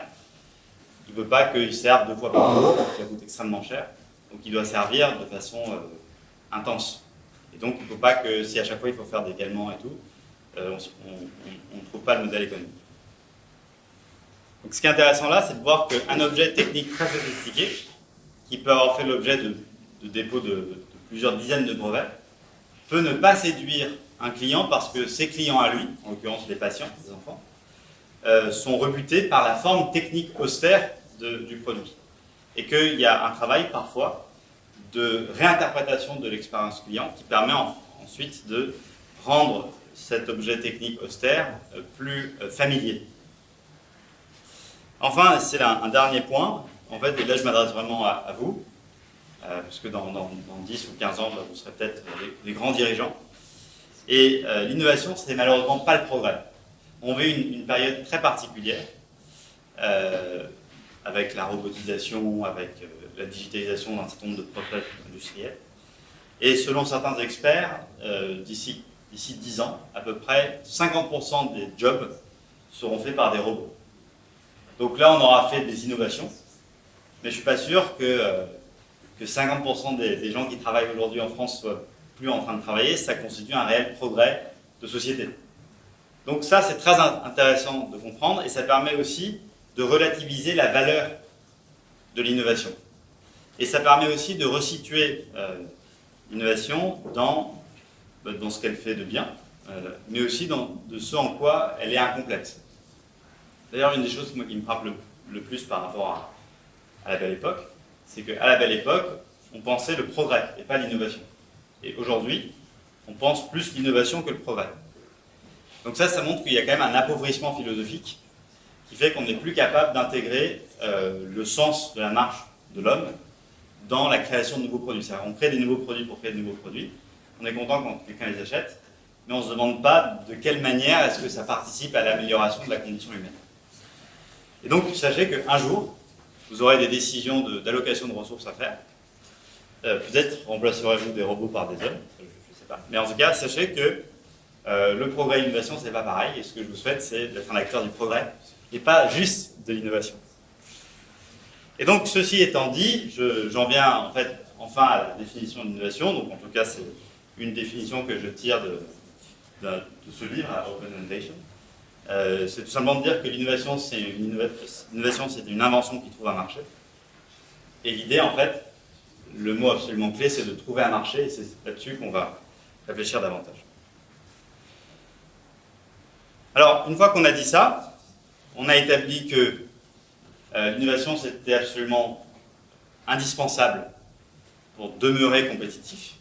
il ne veut pas qu'il serve 2 fois par jour, ça coûte extrêmement cher, donc il doit servir de façon intense. Et donc il ne faut pas que si à chaque fois il faut faire des calmants et tout, on ne trouve pas le modèle économique. Donc ce qui est intéressant là, c'est de voir qu'un objet technique très sophistiqué, qui peut avoir fait l'objet de dépôts de plusieurs dizaines de brevets, peut ne pas séduire un client parce que ses clients à lui, en l'occurrence les patients, les enfants, sont rebutés par la forme technique austère du produit. Et qu'il y a un travail parfois de réinterprétation de l'expérience client qui permet ensuite de rendre cet objet technique austère plus familier. Enfin, c'est un dernier point, en fait, et là je m'adresse vraiment à vous, parce que dans 10 ou 15 ans, vous serez peut-être des grands dirigeants. Et l'innovation, ce n'est malheureusement pas le progrès. On vit une période très particulière, avec la robotisation, avec la digitalisation d'un certain nombre de process industriels. Et selon certains experts, d'ici 10 ans, à peu près 50% des jobs seront faits par des robots. Donc là, on aura fait des innovations, mais je ne suis pas sûr que 50% des gens qui travaillent aujourd'hui en France soient plus en train de travailler. Ça constitue un réel progrès de société. Donc ça, c'est très intéressant de comprendre et ça permet aussi de relativiser la valeur de l'innovation. Et ça permet aussi de resituer l'innovation dans ce qu'elle fait de bien, mais aussi de ce en quoi elle est incomplète. D'ailleurs, une des choses qui me frappe le plus par rapport à la belle époque, c'est qu'à la belle époque, on pensait le progrès et pas l'innovation. Et aujourd'hui, on pense plus l'innovation que le progrès. Donc ça montre qu'il y a quand même un appauvrissement philosophique qui fait qu'on n'est plus capable d'intégrer le sens de la marche de l'homme dans la création de nouveaux produits. C'est-à-dire on crée des nouveaux produits pour créer de nouveaux produits, on est content quand quelqu'un les achète, mais on ne se demande pas de quelle manière est-ce que ça participe à l'amélioration de la condition humaine. Et donc sachez qu'un jour, vous aurez des décisions d'allocation de ressources à faire. Peut-être remplacerez-vous des robots par des hommes, je ne sais pas. Mais en tout cas, sachez que Le progrès et l'innovation, c'est pas pareil, et ce que je vous souhaite, c'est d'être un acteur du progrès, et pas juste de l'innovation. Et donc, ceci étant dit, j'en viens en fait enfin à la définition de l'innovation. Donc, en tout cas, c'est une définition que je tire de ce livre, à Open Innovation. C'est tout simplement de dire que l'innovation, c'est une invention qui trouve un marché. Et l'idée, en fait, le mot absolument clé, c'est de trouver un marché, et c'est là-dessus qu'on va réfléchir davantage. Alors, une fois qu'on a dit ça, on a établi que l'innovation, c'était absolument indispensable pour demeurer compétitif,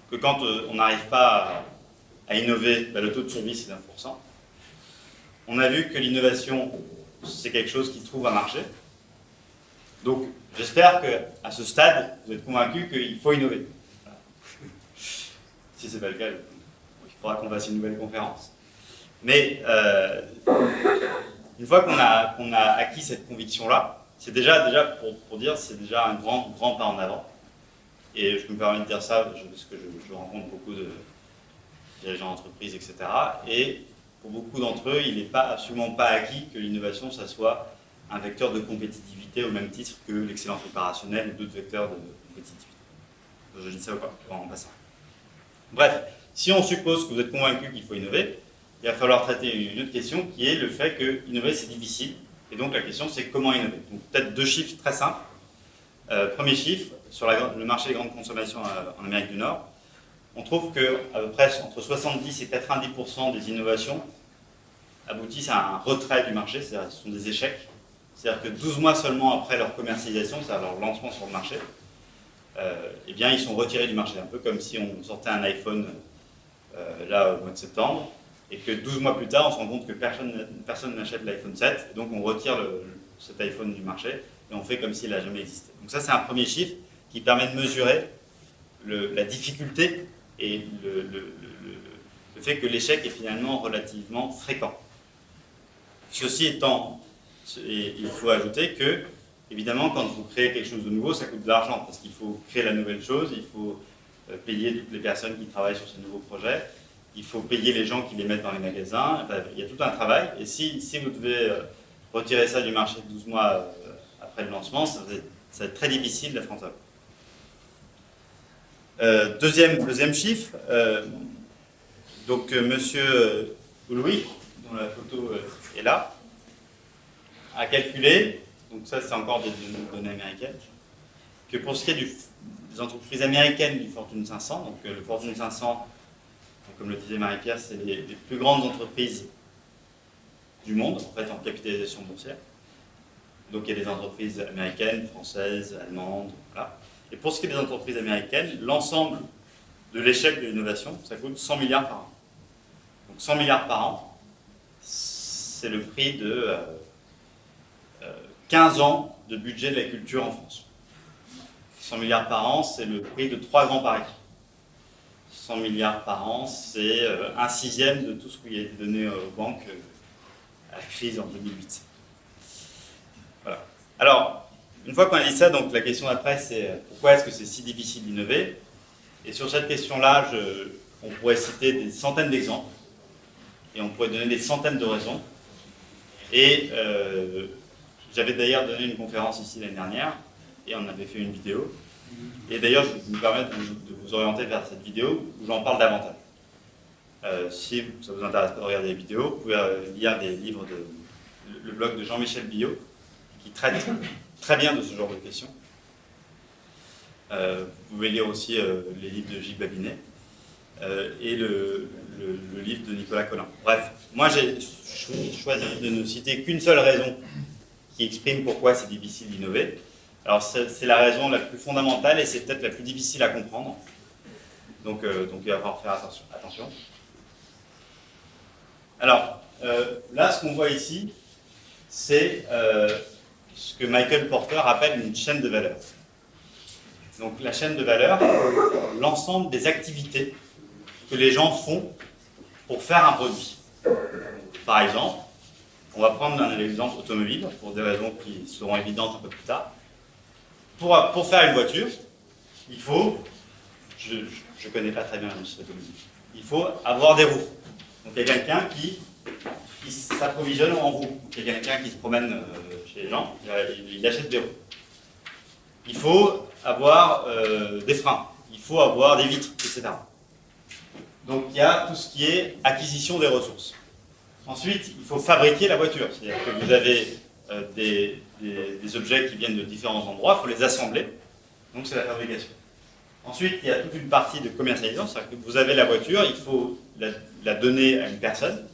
que quand on n'arrive pas à innover, le taux de survie, c'est d'1%. On a vu que l'innovation, c'est quelque chose qui trouve un marché. Donc, j'espère qu'à ce stade, vous êtes convaincus qu'il faut innover. Voilà. Si ce n'est pas le cas, il faudra qu'on fasse une nouvelle conférence. Mais une fois qu'on a acquis cette conviction-là, c'est déjà pour dire, c'est déjà un grand pas en avant. Et je me permets de dire ça parce que je rencontre beaucoup de dirigeants d'entreprise, etc. Et pour beaucoup d'entre eux, il n'est absolument pas acquis que l'innovation, ça soit un vecteur de compétitivité au même titre que l'excellence opérationnelle ou d'autres vecteurs de compétitivité. Je dis ça en passant. Bref, si on suppose que vous êtes convaincu qu'il faut innover, il va falloir traiter une autre question qui est le fait que innover c'est difficile. Et donc la question c'est comment innover. Donc peut-être 2 chiffres très simples. Premier chiffre, sur le marché des grandes consommations en Amérique du Nord, on trouve qu'à peu près entre 70 et 90% des innovations aboutissent à un retrait du marché, c'est-à-dire ce sont des échecs. C'est-à-dire que 12 mois seulement après leur commercialisation, c'est-à-dire leur lancement sur le marché, eh bien, ils sont retirés du marché. Un peu comme si on sortait un iPhone là au mois de septembre, et que 12 mois plus tard, on se rend compte que personne n'achète l'iPhone 7, et donc on retire cet iPhone du marché, et on fait comme s'il n'a jamais existé. Donc ça, c'est un premier chiffre qui permet de mesurer la difficulté et le fait que l'échec est finalement relativement fréquent. Ceci étant, il faut ajouter que, évidemment, quand vous créez quelque chose de nouveau, ça coûte de l'argent, parce qu'il faut créer la nouvelle chose, il faut payer toutes les personnes qui travaillent sur ce nouveau projet, il faut payer les gens qui les mettent dans les magasins, enfin, il y a tout un travail, et si vous devez retirer ça du marché 12 mois après le lancement, ça va être très difficile d'être rentable. Deuxième chiffre, donc monsieur Louis, dont la photo est là, a calculé, donc ça c'est encore des données américaines, que pour ce qui est des entreprises américaines du Fortune 500, donc le Fortune 500, comme le disait Marie-Pierre, c'est les plus grandes entreprises du monde, en fait en capitalisation boursière. Donc il y a des entreprises américaines, françaises, allemandes, voilà. Et pour ce qui est des entreprises américaines, l'ensemble de l'échec de l'innovation, ça coûte 100 milliards par an. Donc 100 milliards par an, c'est le prix de 15 ans de budget de la culture en France. 100 milliards par an, c'est le prix de 3 grands paris. 100 milliards par an, c'est 1/6 de tout ce qui a été donné aux banques à la crise en 2008. Voilà. Alors, une fois qu'on a dit ça, donc la question d'après, c'est pourquoi est-ce que c'est si difficile d'innover? Et sur cette question-là, on pourrait citer des centaines d'exemples, et on pourrait donner des centaines de raisons. Et j'avais d'ailleurs donné une conférence ici l'année dernière, et on avait fait une vidéo. Et d'ailleurs, je me permets de vous orienter vers cette vidéo où j'en parle davantage. Si ça ne vous intéresse pas de regarder les vidéos, vous pouvez lire des livres le blog de Jean-Michel Billot, qui traite très bien de ce genre de questions. Vous pouvez lire aussi les livres de Gilles Babinet et le livre de Nicolas Collin. Bref, moi j'ai choisi de ne citer qu'une seule raison qui exprime pourquoi c'est difficile d'innover. Alors c'est la raison la plus fondamentale et c'est peut-être la plus difficile à comprendre. Donc il va falloir faire attention. Alors là, ce qu'on voit ici, c'est ce que Michael Porter appelle une chaîne de valeur. Donc la chaîne de valeur, l'ensemble des activités que les gens font pour faire un produit. Par exemple, on va prendre un exemple automobile, pour des raisons qui seront évidentes un peu plus tard. Pour faire une voiture, il faut, je ne connais pas très bien l'industrie automobile, il faut avoir des roues. Donc il y a quelqu'un qui s'approvisionne en roues. Donc, il y a quelqu'un qui se promène chez les gens, il achète des roues. Il faut avoir des freins, il faut avoir des vitres, etc. Donc il y a tout ce qui est acquisition des ressources. Ensuite, il faut fabriquer la voiture. C'est-à-dire que vous avez des objets qui viennent de différents endroits, il faut les assembler. Donc c'est la fabrication. Ensuite, il y a toute une partie de commercialisation, c'est-à-dire que vous avez la voiture, il faut la donner à une personne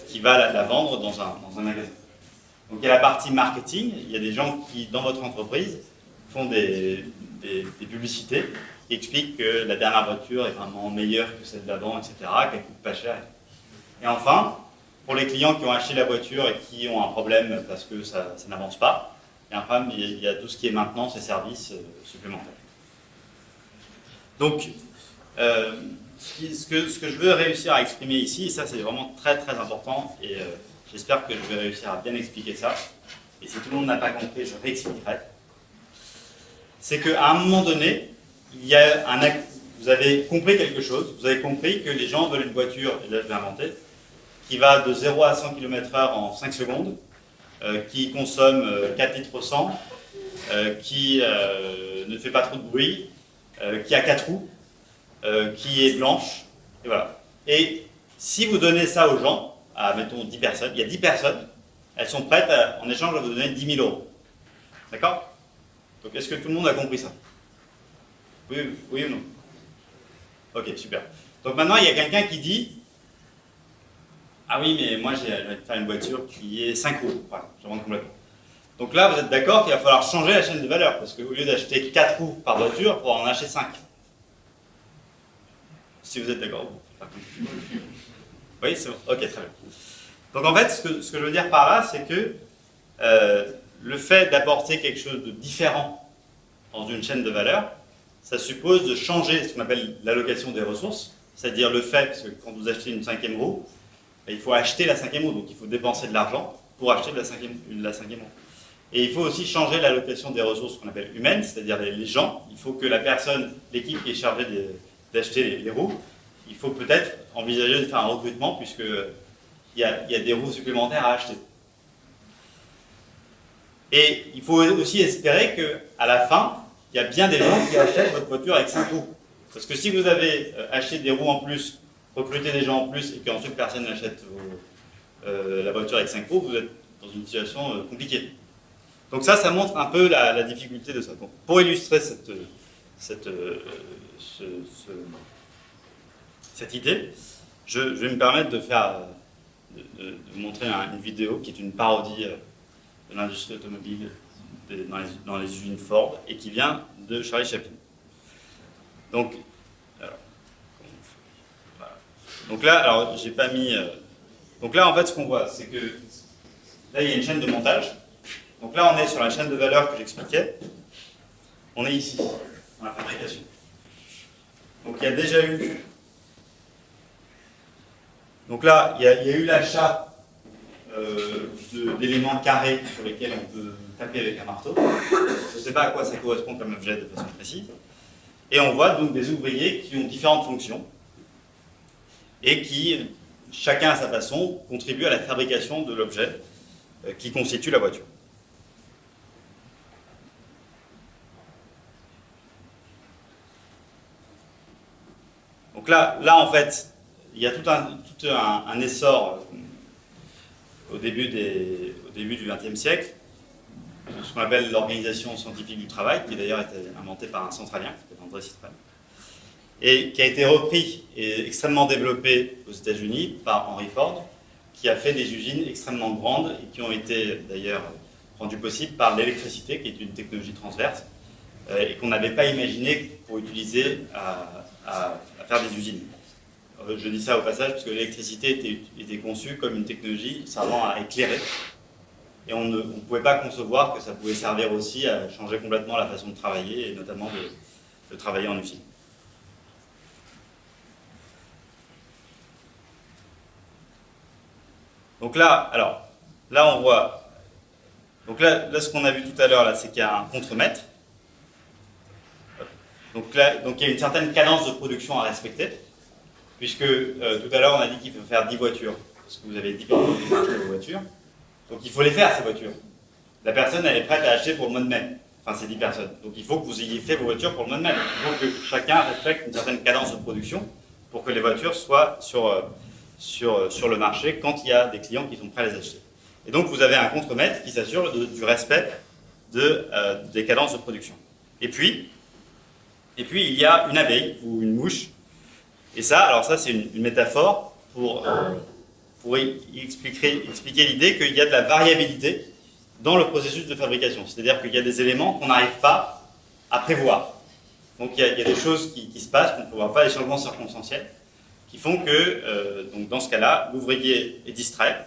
qui va la vendre dans un magasin. Donc il y a la partie marketing, il y a des gens qui, dans votre entreprise, font des publicités qui expliquent que la dernière voiture est vraiment meilleure que celle d'avant, etc., qu'elle coûte pas cher. Et enfin, pour les clients qui ont acheté la voiture et qui ont un problème parce que ça n'avance pas, il y a tout ce qui est maintenance et services supplémentaires. Donc, ce que je veux réussir à exprimer ici, et ça c'est vraiment très très important, et j'espère que je vais réussir à bien expliquer ça, et si tout le monde n'a pas compris, je réexpliquerai, c'est qu'à un moment donné, il y a vous avez compris quelque chose, vous avez compris que les gens veulent une voiture, et là je vais inventer, qui va de 0 à 100 km/h en 5 secondes, qui consomme 4 litres au 100, qui ne fait pas trop de bruit, qui a 4 roues, qui est blanche, et voilà. Et si vous donnez ça aux gens, à mettons 10 personnes, il y a 10 personnes, elles sont prêtes en échange à vous donner 10 000 €. D'accord? Donc est-ce que tout le monde a compris ça? Oui ou non? Ok, super. Donc maintenant, il y a quelqu'un qui dit: ah oui, mais moi j'ai faire une voiture qui est 5 roues. Voilà, je rentre complètement. Donc là, vous êtes d'accord qu'il va falloir changer la chaîne de valeur, parce qu'au lieu d'acheter 4 roues par voiture, il faudra en acheter 5. Si vous êtes d'accord. Oui, c'est bon. Ok, très bien. Donc en fait, ce que je veux dire par là, c'est que le fait d'apporter quelque chose de différent dans une chaîne de valeur, ça suppose de changer ce qu'on appelle l'allocation des ressources, c'est-à-dire le fait que quand vous achetez une 5e roue, il faut acheter la 5e roue, donc il faut dépenser de l'argent pour acheter la 5e roue. Et il faut aussi changer l'allocation des ressources qu'on appelle humaines, c'est-à-dire les gens. Il faut que la personne, l'équipe qui est chargée d'acheter les roues, il faut peut-être envisager de faire un recrutement, puisqu'il y a des roues supplémentaires à acheter. Et il faut aussi espérer qu'à la fin, il y a bien des gens qui achètent votre voiture avec 5 roues. Parce que si vous avez acheté des roues en plus, recruté des gens en plus, et qu'ensuite personne n'achète la voiture avec 5 roues, vous êtes dans une situation compliquée. Donc ça montre un peu la difficulté de ça. Donc, pour illustrer cette idée, je vais me permettre de montrer une vidéo qui est une parodie de l'industrie automobile dans les usines Ford, et qui vient de Charlie Chaplin. Donc, donc là, alors j'ai pas mis. Donc là, en fait, ce qu'on voit, c'est que là, il y a une chaîne de montage. Donc là, on est sur la chaîne de valeur que j'expliquais. On est ici, dans la fabrication. Donc il y a déjà eu. Donc là, il y a eu l'achat d'éléments carrés sur lesquels on peut taper avec un marteau. Je ne sais pas à quoi ça correspond comme objet de façon précise. Et on voit donc des ouvriers qui ont différentes fonctions et qui, chacun à sa façon, contribuent à la fabrication de l'objet qui constitue la voiture. Donc là en fait, il y a tout un essor au début du XXe siècle, ce qu'on appelle l'organisation scientifique du travail, qui d'ailleurs a été inventée par un centralien, qui s'appelle André Citroën, et qui a été repris et extrêmement développé aux États-Unis par Henry Ford, qui a fait des usines extrêmement grandes et qui ont été d'ailleurs rendues possibles par l'électricité, qui est une technologie transverse, et qu'on n'avait pas imaginé pour utiliser à faire des usines. Je dis ça au passage parce que l'électricité était conçue comme une technologie servant à éclairer. Et on ne pouvait pas concevoir que ça pouvait servir aussi à changer complètement la façon de travailler, et notamment de travailler en usine. Donc là, on voit. Donc là, ce qu'on a vu tout à l'heure, c'est qu'il y a un contremètre. Donc il y a une certaine cadence de production à respecter. puisque tout à l'heure on a dit qu'il faut faire 10 voitures, parce que vous avez 10 personnes qui veulent acheter vos voitures. Donc il faut les faire, ces voitures. La personne, elle est prête à acheter pour le mois de mai. Enfin, c'est 10 personnes. Donc il faut que vous ayez fait vos voitures pour le mois de mai. Il faut que chacun respecte une certaine cadence de production pour que les voitures soient sur le marché quand il y a des clients qui sont prêts à les acheter. Et donc vous avez un contremaître qui s'assure du respect des cadences de production. Et puis, il y a une abeille ou une mouche. Et ça, alors ça c'est une métaphore pour expliquer l'idée qu'il y a de la variabilité dans le processus de fabrication. C'est-à-dire qu'il y a des éléments qu'on n'arrive pas à prévoir. Donc il y a des choses qui se passent qu'on ne prévoit pas, des changements circonstanciels, qui font que, donc dans ce cas-là, l'ouvrier est distrait,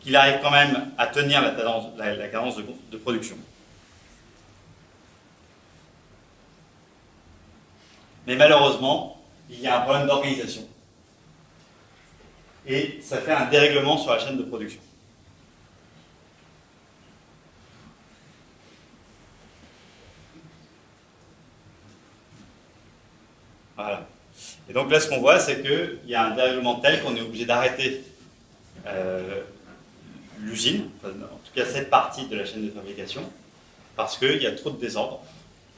qu'il arrive quand même à tenir la cadence de production. Mais malheureusement, il y a un problème d'organisation. Et ça fait un dérèglement sur la chaîne de production. Voilà. Et donc là, ce qu'on voit, c'est qu'il y a un dérèglement tel qu'on est obligé d'arrêter l'usine, enfin, en tout cas cette partie de la chaîne de fabrication, parce qu'il y a trop de désordre,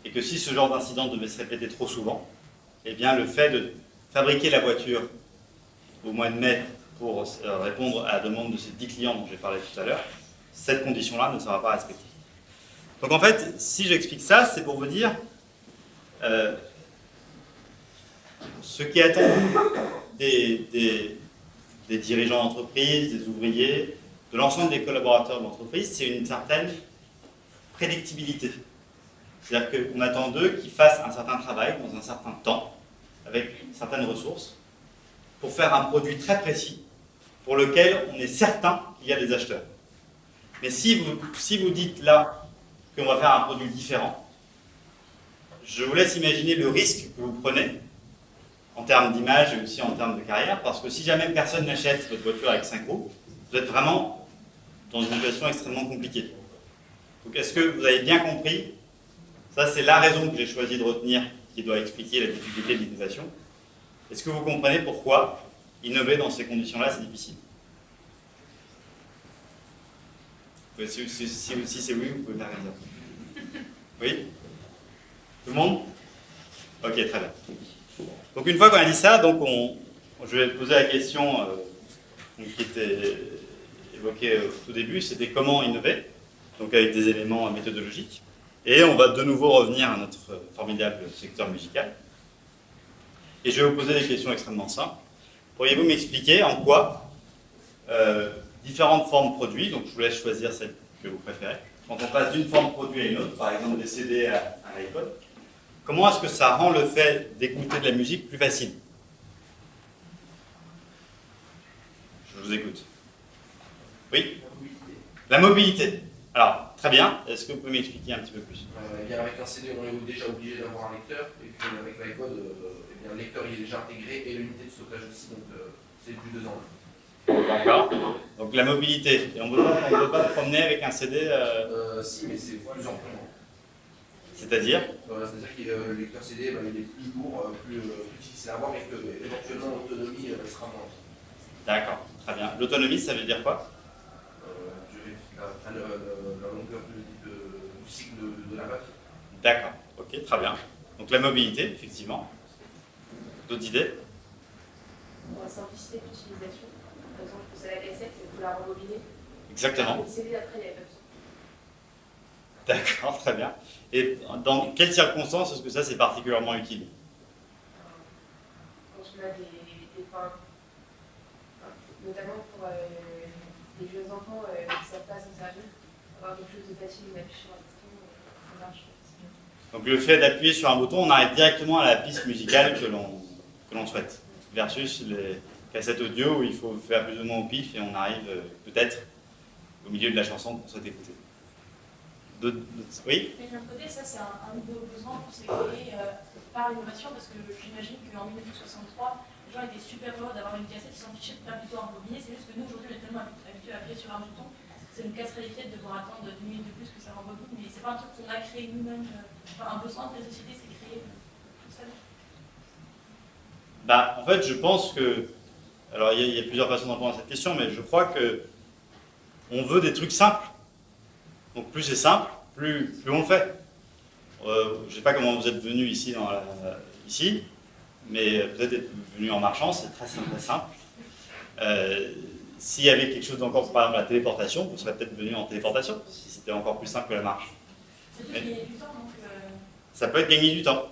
et que si ce genre d'incident devait se répéter trop souvent, eh bien le fait de fabriquer la voiture au mois de mai pour répondre à la demande de ces 10 clients dont j'ai parlé tout à l'heure, cette condition-là ne sera pas respectée. Donc en fait, si j'explique ça, c'est pour vous dire ce qui est attendu des dirigeants d'entreprise, des ouvriers, de l'ensemble des collaborateurs de l'entreprise, c'est une certaine prédictibilité. C'est-à-dire qu'on attend d'eux qu'ils fassent un certain travail dans un certain temps, avec certaines ressources, pour faire un produit très précis, pour lequel on est certain qu'il y a des acheteurs. Mais si vous dites là qu'on va faire un produit différent, je vous laisse imaginer le risque que vous prenez, en termes d'image et aussi en termes de carrière, parce que si jamais personne n'achète votre voiture avec 5 roues, vous êtes vraiment dans une situation extrêmement compliquée. Donc est-ce que vous avez bien compris? Ça, c'est la raison que j'ai choisi de retenir, qui doit expliquer la difficulté de l'innovation. Est-ce que vous comprenez pourquoi innover dans ces conditions-là, c'est difficile? Si c'est oui, vous pouvez faire un exemple. Oui? Tout le monde? Ok, très bien. Donc une fois qu'on a dit ça, donc je vais poser la question qui était évoquée au tout début, c'était comment innover, donc avec des éléments méthodologiques. Et on va de nouveau revenir à notre formidable secteur musical. Et je vais vous poser des questions extrêmement simples. Pourriez-vous m'expliquer en quoi différentes formes de produits, donc je vous laisse choisir celle que vous préférez, quand on passe d'une forme de produit à une autre, par exemple des CD à un iPod, comment est-ce que ça rend le fait d'écouter de la musique plus facile? Je vous écoute. Oui? La mobilité. Alors, très bien. Est-ce que vous pouvez m'expliquer un petit peu plus?
Eh bien, avec un CD, on est déjà obligé d'avoir un lecteur, et puis avec l'iPod, eh bien, le lecteur il est déjà intégré, et l'unité de stockage aussi, donc c'est plus 2 ans.
D'accord. Donc la mobilité. Et on ne peut pas promener avec un CD
Si, mais c'est plus en plus.
C'est-à-dire
C'est-à-dire que le lecteur CD, il est plus lourd, plus difficile à avoir, et que éventuellement l'autonomie sera moins.
D'accord, très bien. L'autonomie, ça veut dire quoi?
La longueur du cycle de la batterie.
D'accord, ok, très bien. Donc la mobilité, effectivement. D'autres idées?
La simplicité d'utilisation. Par exemple, je pense à la cassette, il faut la rembobiner.
Exactement.
Le CD, après, il n'y avait pas besoin.
D'accord, très bien. Et dans quelles circonstances est-ce que ça c'est particulièrement utile?
Quand on a des fins, notamment pour les jeunes enfants qui ne savent pas s'en servir, avoir quelque chose de facile, on appuie sur un bouton, ça marche.
Donc le fait d'appuyer sur un bouton, on arrive directement à la piste musicale que l'on souhaite, versus les cassettes audio où il faut faire plus ou moins au pif et on arrive peut-être au milieu de la chanson qu'on souhaite écouter. Oui?
Mais d'un côté, ça c'est un nouveau besoin pour s'éclairer par l'innovation, parce que j'imagine qu'en 1963, les gens étaient super heureux d'avoir une cassette, ils s'en fichaient de faire plutôt un rembobiner. C'est juste que nous aujourd'hui on est tellement habitués à appuyer sur un bouton, ça nous casserait les pieds de devoir attendre 10 minutes de plus que ça rembobine, mais c'est pas un truc qu'on a créé nous-mêmes, enfin un besoin que la société s'est créé tout seul.
En fait, je pense que... Alors, il y a plusieurs façons de répondre à cette question, mais je crois que on veut des trucs simples. Donc, plus c'est simple, plus on le fait. Je ne sais pas comment vous êtes venu ici, ici, mais peut-être être venu en marchant, c'est très simple, très simple. S'il y avait quelque chose d'encore, par exemple la téléportation, vous serez peut-être venu en téléportation, si c'était encore plus simple que la marche.
C'est gagner du temps, donc...
Ça peut être gagner du temps.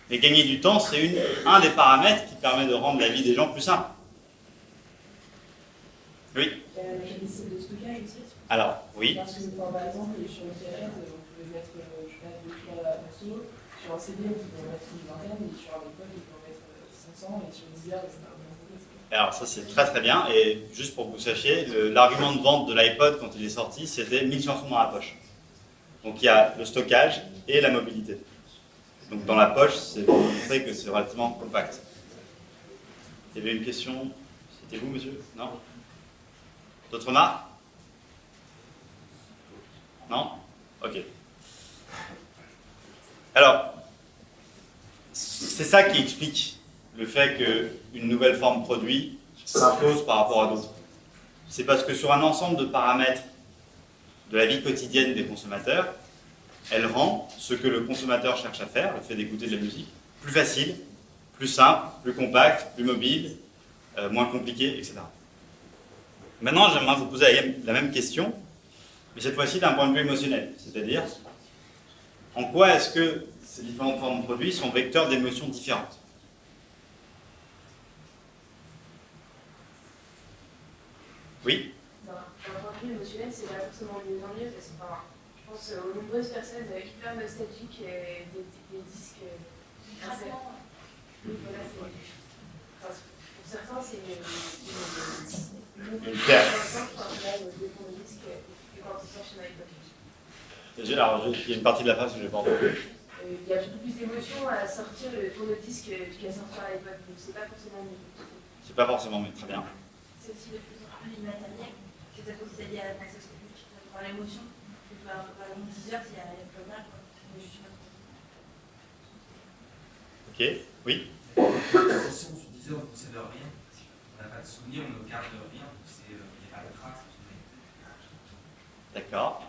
Mais gagner du temps, c'est un des paramètres qui permet de rendre la vie des gens plus simple. Oui.
J'ai des sites de stockage aussi.
Alors, oui.
Parce que, par exemple, sur le TRS, on pouvait mettre, je sais pas, 2-3 morceaux. Sur un CD, on pouvait en mettre une vingtaine, et sur un iPod, on peut en mettre 500, et sur une Deezer, c'est pas bon.
Alors ça c'est très très bien, et juste pour que vous sachiez, l'argument de vente de l'iPod quand il est sorti, c'était 1000 chansons dans la poche. Donc il y a le stockage et la mobilité. Donc dans la poche, c'est pour montrer que c'est relativement compact. Il y avait une question, c'était vous monsieur? Non? D'autres remarques? Non? Ok. Alors, c'est ça qui explique le fait qu'une nouvelle forme produit s'impose par rapport à d'autres. C'est parce que sur un ensemble de paramètres de la vie quotidienne des consommateurs, elle rend ce que le consommateur cherche à faire, le fait d'écouter de la musique, plus facile, plus simple, plus compact, plus mobile, moins compliqué, etc. Maintenant, j'aimerais vous poser la même question, mais cette fois-ci d'un point de vue émotionnel. C'est-à-dire, en quoi est-ce que ces différentes formes de produits sont vecteurs d'émotions différentes? Oui.
D'un point de vue émotionnel, c'est pas forcément de mieux en mieux, parce que je pense aux nombreuses personnes hyper nostalgiques des disques
Gratuitement.
Oui, voilà, pour certains, c'est une
paire.
de ton disque que quand tu sors chez iPod.
Alors, il y a une partie de la phrase que je n'ai pas entendue.
Il y a beaucoup plus d'émotion à sortir le tourne-disque qu'à sortir à l'iPod, donc c'est pas forcément mieux.
C'est pas forcément, mais très bien.
C'est aussi de plus en plus immatériel. C'est à cause lié à la pensée publique, par l'émotion. Par exemple, 10 heures, il y a pas mal, quoi. Mais je suis pas trop.
Ok, oui.
Si on se disait on ne possède rien, on n'a pas de souvenir, on ne garde rien, donc il n'y a pas de trace.
D'accord.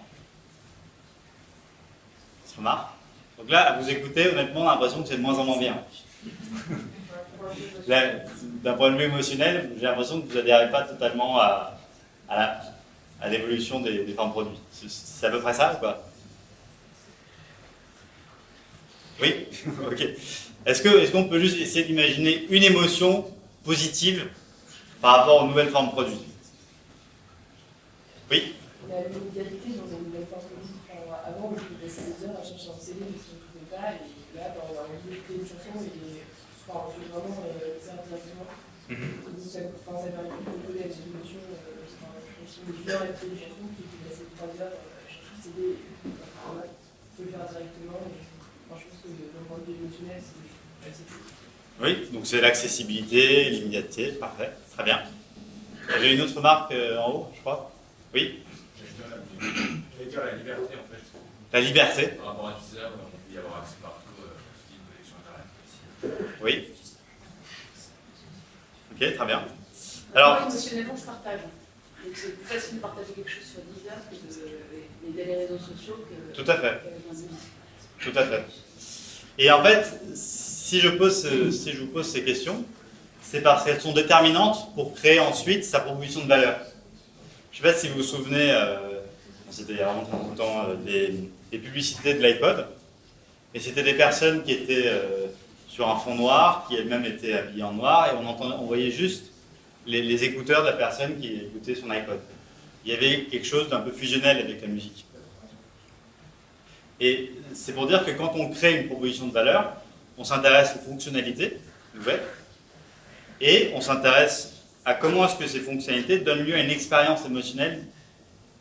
Ça se remarque. Donc là, à vous écouter, honnêtement, on a l'impression que c'est de moins en moins bien. D'un point de vue émotionnel, j'ai l'impression que vous n'adhérez pas totalement à l'évolution des formes produits. C'est à peu près ça ou pas? Oui. Ok. Est-ce qu'on peut juste essayer d'imaginer une émotion positive par rapport aux nouvelles formes produits? Oui.
Il y a l'immédialité dans une nouvelle forme de musique. Avant, on pouvait passer des heures à chercher un CD, mais si on ne pouvait pas, et là, on a envie d'écouter une chanson, et on peut vraiment faire directement. Ça permet de coller à des émotions. Si on veut bien écouter une chanson, qui peut passer 3 heures, chercher un CD, on peut le faire directement. Je pense que d'un point de vue émotionnel, c'est tout.
Oui, donc c'est l'accessibilité, l'immédiateté, parfait, très bien. Il y avait une autre remarque en haut, je crois. Oui.
Je vais dire la liberté en fait.
La liberté.
Par rapport à Deezer, on peut y avoir accès partout, aussi une connexion internet aussi.
Oui. Ok, très bien.
Alors,
Alors,
émotionnellement, je partage. Donc c'est plus facile de partager quelque chose sur Deezer que les réseaux sociaux que.
tout à fait,
que les musiques.
tout à fait. Et en fait, si je vous pose ces questions, c'est parce qu'elles sont déterminantes pour créer ensuite sa proposition de valeur. Je ne sais pas si vous vous souvenez, c'était il y a vraiment très longtemps, des publicités de l'iPod, et c'était des personnes qui étaient sur un fond noir, qui elles-mêmes étaient habillées en noir, et on voyait juste les écouteurs de la personne qui écoutait son iPod. Il y avait quelque chose d'un peu fusionnel avec la musique. Et c'est pour dire que quand on crée une proposition de valeur, on s'intéresse aux fonctionnalités nouvelles, et on s'intéresse à comment est-ce que ces fonctionnalités donnent lieu à une expérience émotionnelle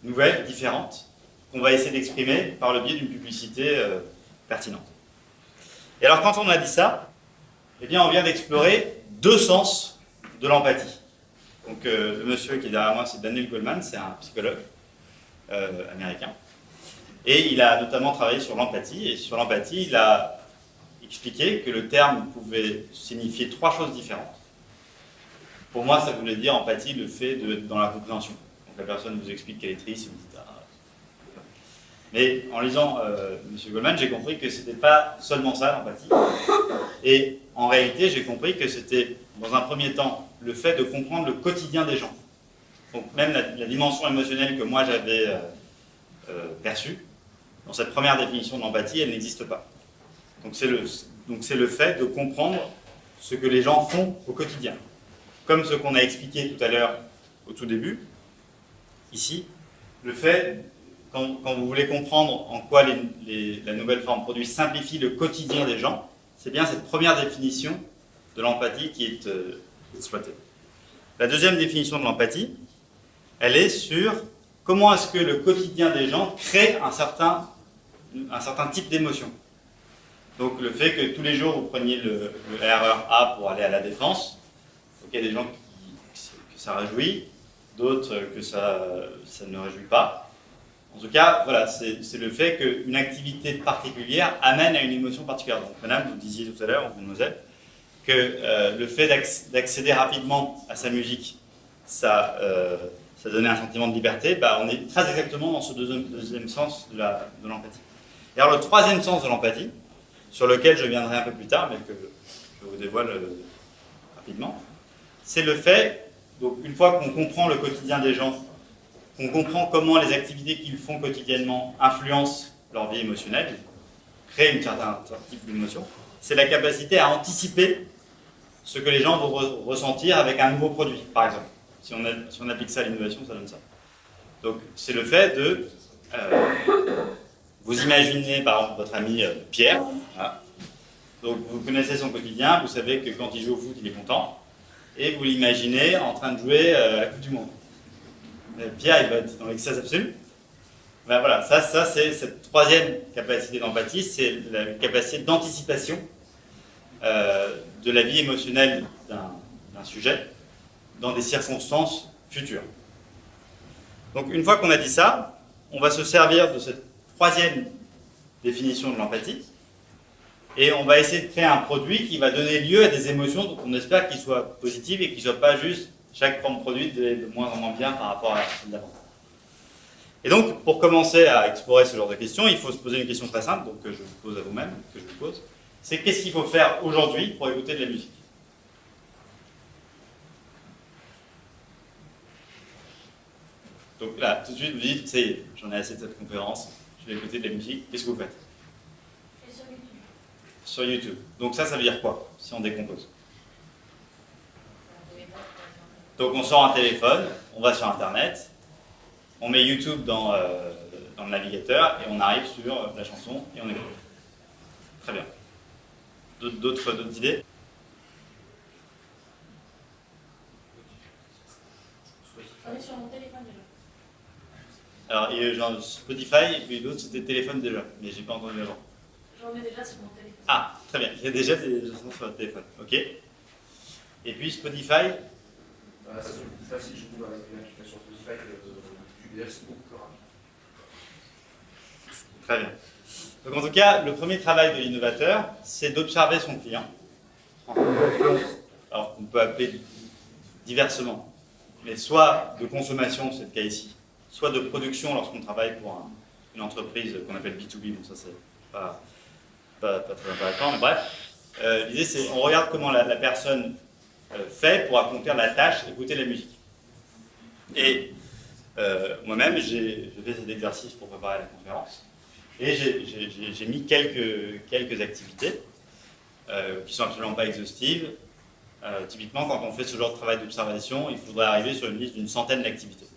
nouvelle, différente, qu'on va essayer d'exprimer par le biais d'une publicité pertinente. Et alors quand on a dit ça, eh bien on vient d'explorer 2 sens de l'empathie. Donc le monsieur qui est derrière moi, c'est Daniel Goleman, c'est un psychologue américain. Et il a notamment travaillé sur l'empathie, et sur l'empathie, il a expliqué que le terme pouvait signifier 3 choses différentes. Pour moi, ça voulait dire empathie, le fait d'être dans la compréhension. Donc la personne vous explique qu'elle est triste, et vous dites ah. Mais en lisant M. Goldman, j'ai compris que c'était pas seulement ça l'empathie. Et en réalité, j'ai compris que c'était, dans un premier temps, le fait de comprendre le quotidien des gens. Donc même la dimension émotionnelle que moi j'avais perçue, dans cette première définition de l'empathie, elle n'existe pas. Donc c'est le fait de comprendre ce que les gens font au quotidien. Comme ce qu'on a expliqué tout à l'heure au tout début, ici, le fait, quand vous voulez comprendre en quoi la nouvelle forme produit simplifie le quotidien des gens, c'est bien cette première définition de l'empathie qui est exploitée. La deuxième définition de l'empathie, elle est sur comment est-ce que le quotidien des gens crée un certain type d'émotion. Donc le fait que tous les jours vous preniez le RER A pour aller à la Défense, donc il y a des gens que ça réjouit, d'autres que ça ne réjouit pas. En tout cas, voilà, c'est le fait qu'une activité particulière amène à une émotion particulière. Donc madame, vous disiez tout à l'heure, mademoiselle, que le fait d'accéder rapidement à sa musique, ça donnait un sentiment de liberté, on est très exactement dans ce deuxième sens de l'empathie. Et alors le troisième sens de l'empathie, sur lequel je viendrai un peu plus tard, mais que je vous dévoile rapidement, c'est le fait, donc une fois qu'on comprend le quotidien des gens, qu'on comprend comment les activités qu'ils font quotidiennement influencent leur vie émotionnelle, créent un certain type d'émotion, c'est la capacité à anticiper ce que les gens vont ressentir avec un nouveau produit, par exemple. Si on applique ça à l'innovation, ça donne ça. Donc c'est le fait de... vous imaginez par exemple votre ami Pierre, voilà. Donc vous connaissez son quotidien, vous savez que quand il joue au foot, il est content, et vous l'imaginez en train de jouer à la Coupe du Monde. Pierre, il va être dans l'extase absolue. Voilà, ça c'est cette troisième capacité d'empathie, c'est la capacité d'anticipation de la vie émotionnelle d'un sujet dans des circonstances futures. Donc une fois qu'on a dit ça, on va se servir de cette troisième définition de l'empathie et on va essayer de créer un produit qui va donner lieu à des émotions dont on espère qu'ils soient positives et qu'ils ne soient pas juste chaque forme produite de moins en moins bien par rapport à la d'avant. Et donc, pour commencer à explorer ce genre de questions, il faut se poser une question très simple, donc que je vous pose à vous-même, que je vous pose, c'est qu'est-ce qu'il faut faire aujourd'hui pour écouter de la musique ? Donc là, tout de suite, vous dites, ça y est, j'en ai assez de cette conférence, je vais écouter de la musique, qu'est-ce que vous faites ?
Et sur YouTube.
Sur YouTube. Donc ça veut dire quoi, si on décompose ? Donc on sort un téléphone, on va sur Internet, on met YouTube dans le navigateur et on arrive sur la chanson et on écoute. Très bien. D'autres idées ?
On est sur mon téléphone déjà.
Alors, il y a genre Spotify et puis l'autre c'était téléphone déjà, mais j'ai pas entendu avant.
J'en ai déjà sur mon téléphone.
Ah, très bien. Il y a déjà des chansons sur le téléphone. Ok. Et puis Spotify.
C'est plus facile, je trouve, avec une application Spotify que YouTube, c'est beaucoup plus rapide.
Très bien. Donc en tout cas, le premier travail de l'innovateur, c'est d'observer son client. Alors qu'on peut appeler diversement, mais soit de consommation, c'est le cas ici, soit de production lorsqu'on travaille pour une entreprise qu'on appelle B2B, bon ça c'est pas très intéressant, mais bref. L'idée c'est, on regarde comment la personne fait pour accomplir la tâche d'écouter la musique. Et moi-même, j'ai fait cet exercice pour préparer la conférence. Et j'ai mis quelques activités qui sont absolument pas exhaustives. Typiquement, quand on fait ce genre de travail d'observation, il faudrait arriver sur une liste d'une centaine d'activités.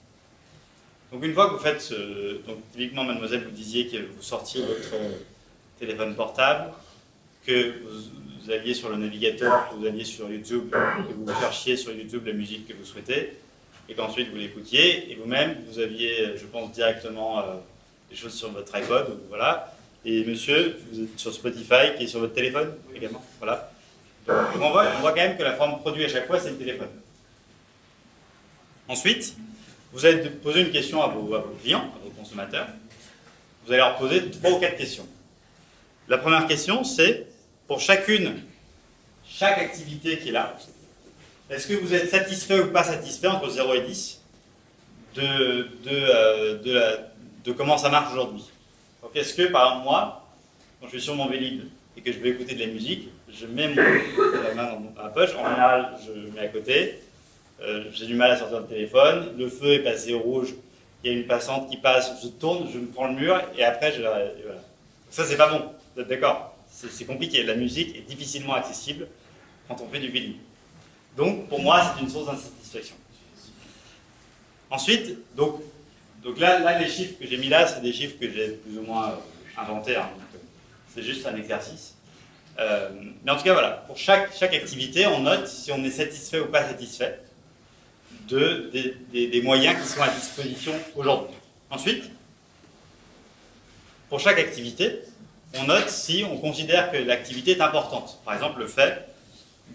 Donc une fois que vous faites donc typiquement, mademoiselle, vous disiez que vous sortiez votre téléphone portable, que vous alliez sur le navigateur, que vous alliez sur YouTube, que vous cherchiez sur YouTube la musique que vous souhaitez, et qu'ensuite vous l'écoutiez, et vous-même, vous aviez, je pense, directement des choses sur votre iPod, voilà. Et monsieur, vous êtes sur Spotify, qui est sur votre téléphone également, voilà. Donc on voit quand même que la forme produit à chaque fois, c'est le téléphone. Ensuite, vous allez poser une question à vos clients, à vos consommateurs. Vous allez leur poser 3 ou 4 questions. La première question, c'est pour chaque activité qui est là, est-ce que vous êtes satisfait ou pas satisfait entre 0 et 10 de comment ça marche aujourd'hui? Donc, est-ce que, par exemple, moi, quand je suis sur mon Vélib et que je vais écouter de la musique, je mets la main dans ma poche, en général, je mets à côté, j'ai du mal à sortir le téléphone, le feu est passé au rouge, il y a une passante qui passe, je tourne, je me prends le mur, et après, et voilà. Ça, c'est pas bon, vous êtes d'accord? C'est compliqué, la musique est difficilement accessible quand on fait du Vélib. Donc, pour moi, c'est une source d'insatisfaction. Ensuite, donc là, les chiffres que j'ai mis là, c'est des chiffres que j'ai plus ou moins inventés. Hein, c'est juste un exercice. Mais en tout cas, voilà, pour chaque activité, on note si on est satisfait ou pas satisfait des moyens qui sont à disposition aujourd'hui. Ensuite, pour chaque activité, on note si on considère que l'activité est importante. Par exemple, le fait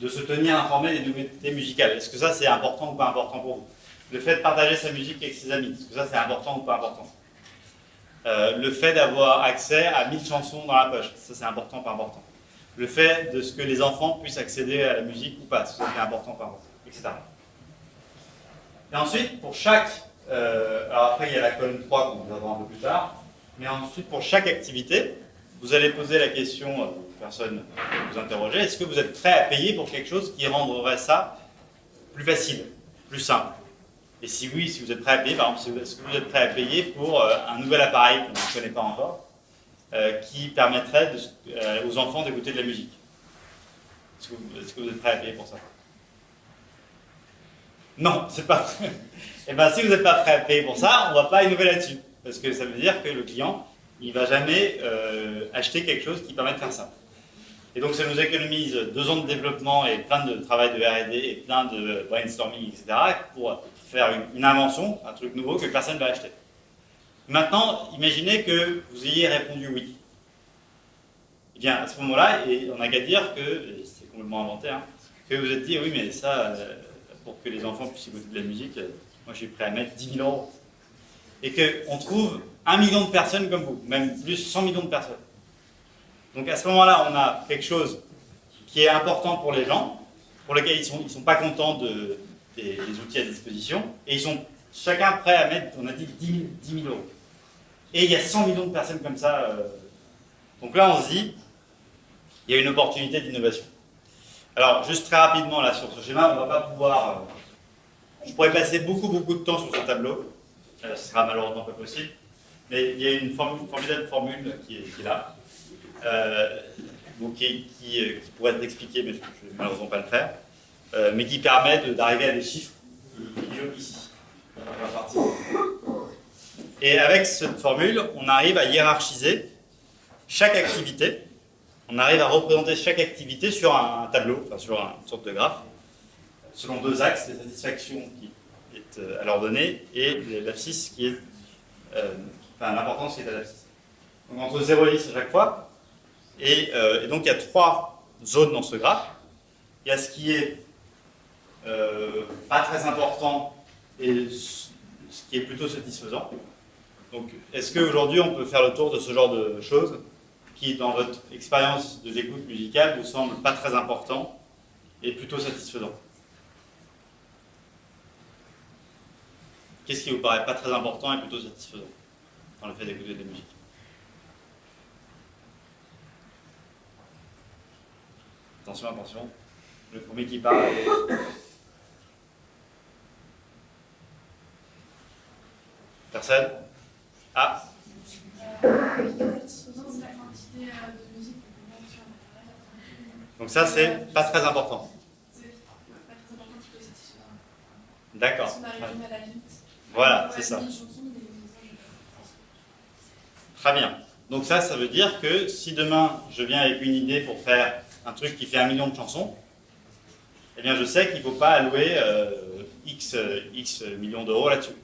de se tenir informé des nouveautés musicales. Est-ce que ça, c'est important ou pas important pour vous? Le fait de partager sa musique avec ses amis. Est-ce que ça, c'est important ou pas important? Le fait d'avoir accès à 1000 chansons dans la poche. Ça, c'est important ou pas important? Le fait de ce que les enfants puissent accéder à la musique ou pas. Est-ce que ça, c'est important ou pas important? Etc. Et ensuite, pour chaque... alors après, il y a la colonne 3 qu'on verra un peu plus tard. Mais ensuite, pour chaque activité, vous allez poser la question aux personnes que vous interrogez, est-ce que vous êtes prêt à payer pour quelque chose qui rendrait ça plus facile, plus simple? Et si oui, si vous êtes prêt à payer, par exemple, est-ce que vous êtes prêt à payer pour un nouvel appareil qu'on ne connaît pas encore, qui permettrait aux enfants d'écouter de la musique? Est-ce que vous êtes prêt à payer pour ça? Non, c'est pas vrai. Et bien, si vous n'êtes pas prêt à payer pour ça, on ne va pas innover là-dessus. Parce que ça veut dire que le client, il ne va jamais acheter quelque chose qui permet de faire ça. Et donc, ça nous économise 2 ans de développement et plein de travail de R&D et plein de brainstorming, etc. pour faire une invention, un truc nouveau que personne ne va acheter. Maintenant, imaginez que vous ayez répondu oui. Eh bien, à ce moment-là, on n'a qu'à dire que, et c'est complètement inventé, hein, que vous êtes dit oui, mais ça, pour que les enfants puissent écouter de la musique, moi je suis prêt à mettre 10 000 €. Et qu'on trouve 1 million de personnes comme vous, même plus 100 millions de personnes. Donc à ce moment-là, on a quelque chose qui est important pour les gens, pour lesquels ils ne sont pas contents des outils à disposition, et ils sont chacun prêt à mettre, on a dit 10 000 €. Et il y a 100 millions de personnes comme ça. Donc là, on se dit, il y a une opportunité d'innovation. Alors, juste très rapidement, là, sur ce schéma, on ne va pas pouvoir... je pourrais passer beaucoup de temps sur ce tableau. Ce sera malheureusement pas possible. Mais il y a une formidable formule qui est là, donc qui pourrait être expliquée, mais je ne vais malheureusement pas le faire, mais qui permet d'arriver à des chiffres qui figurent ici. Et avec cette formule, on arrive à hiérarchiser chaque activité, on arrive à représenter chaque activité sur un tableau, enfin sur une sorte de graphe, selon 2 axes, les satisfactions qui est à l'ordonnée et l'abscisse qui est, enfin l'importance qui est à l'abscisse. Donc entre 0 et 10 à chaque fois, et donc il y a 3 zones dans ce graphe. Il y a ce qui est pas très important et ce qui est plutôt satisfaisant. Donc est-ce qu'aujourd'hui on peut faire le tour de ce genre de choses qui, dans votre expérience de l'écoute musicale, vous semble pas très important et plutôt satisfaisant? Qu'est-ce qui vous paraît pas très important et plutôt satisfaisant dans le fait d'écouter de la musique? Attention, attention. Le premier qui parle. Personne? Ah. Donc ça, c'est pas très important. D'accord. Voilà, c'est ça. Très bien. Donc ça veut dire que si demain, je viens avec une idée pour faire un truc qui fait 1 million de chansons, eh bien je sais qu'il ne faut pas allouer X millions d'euros là-dessus.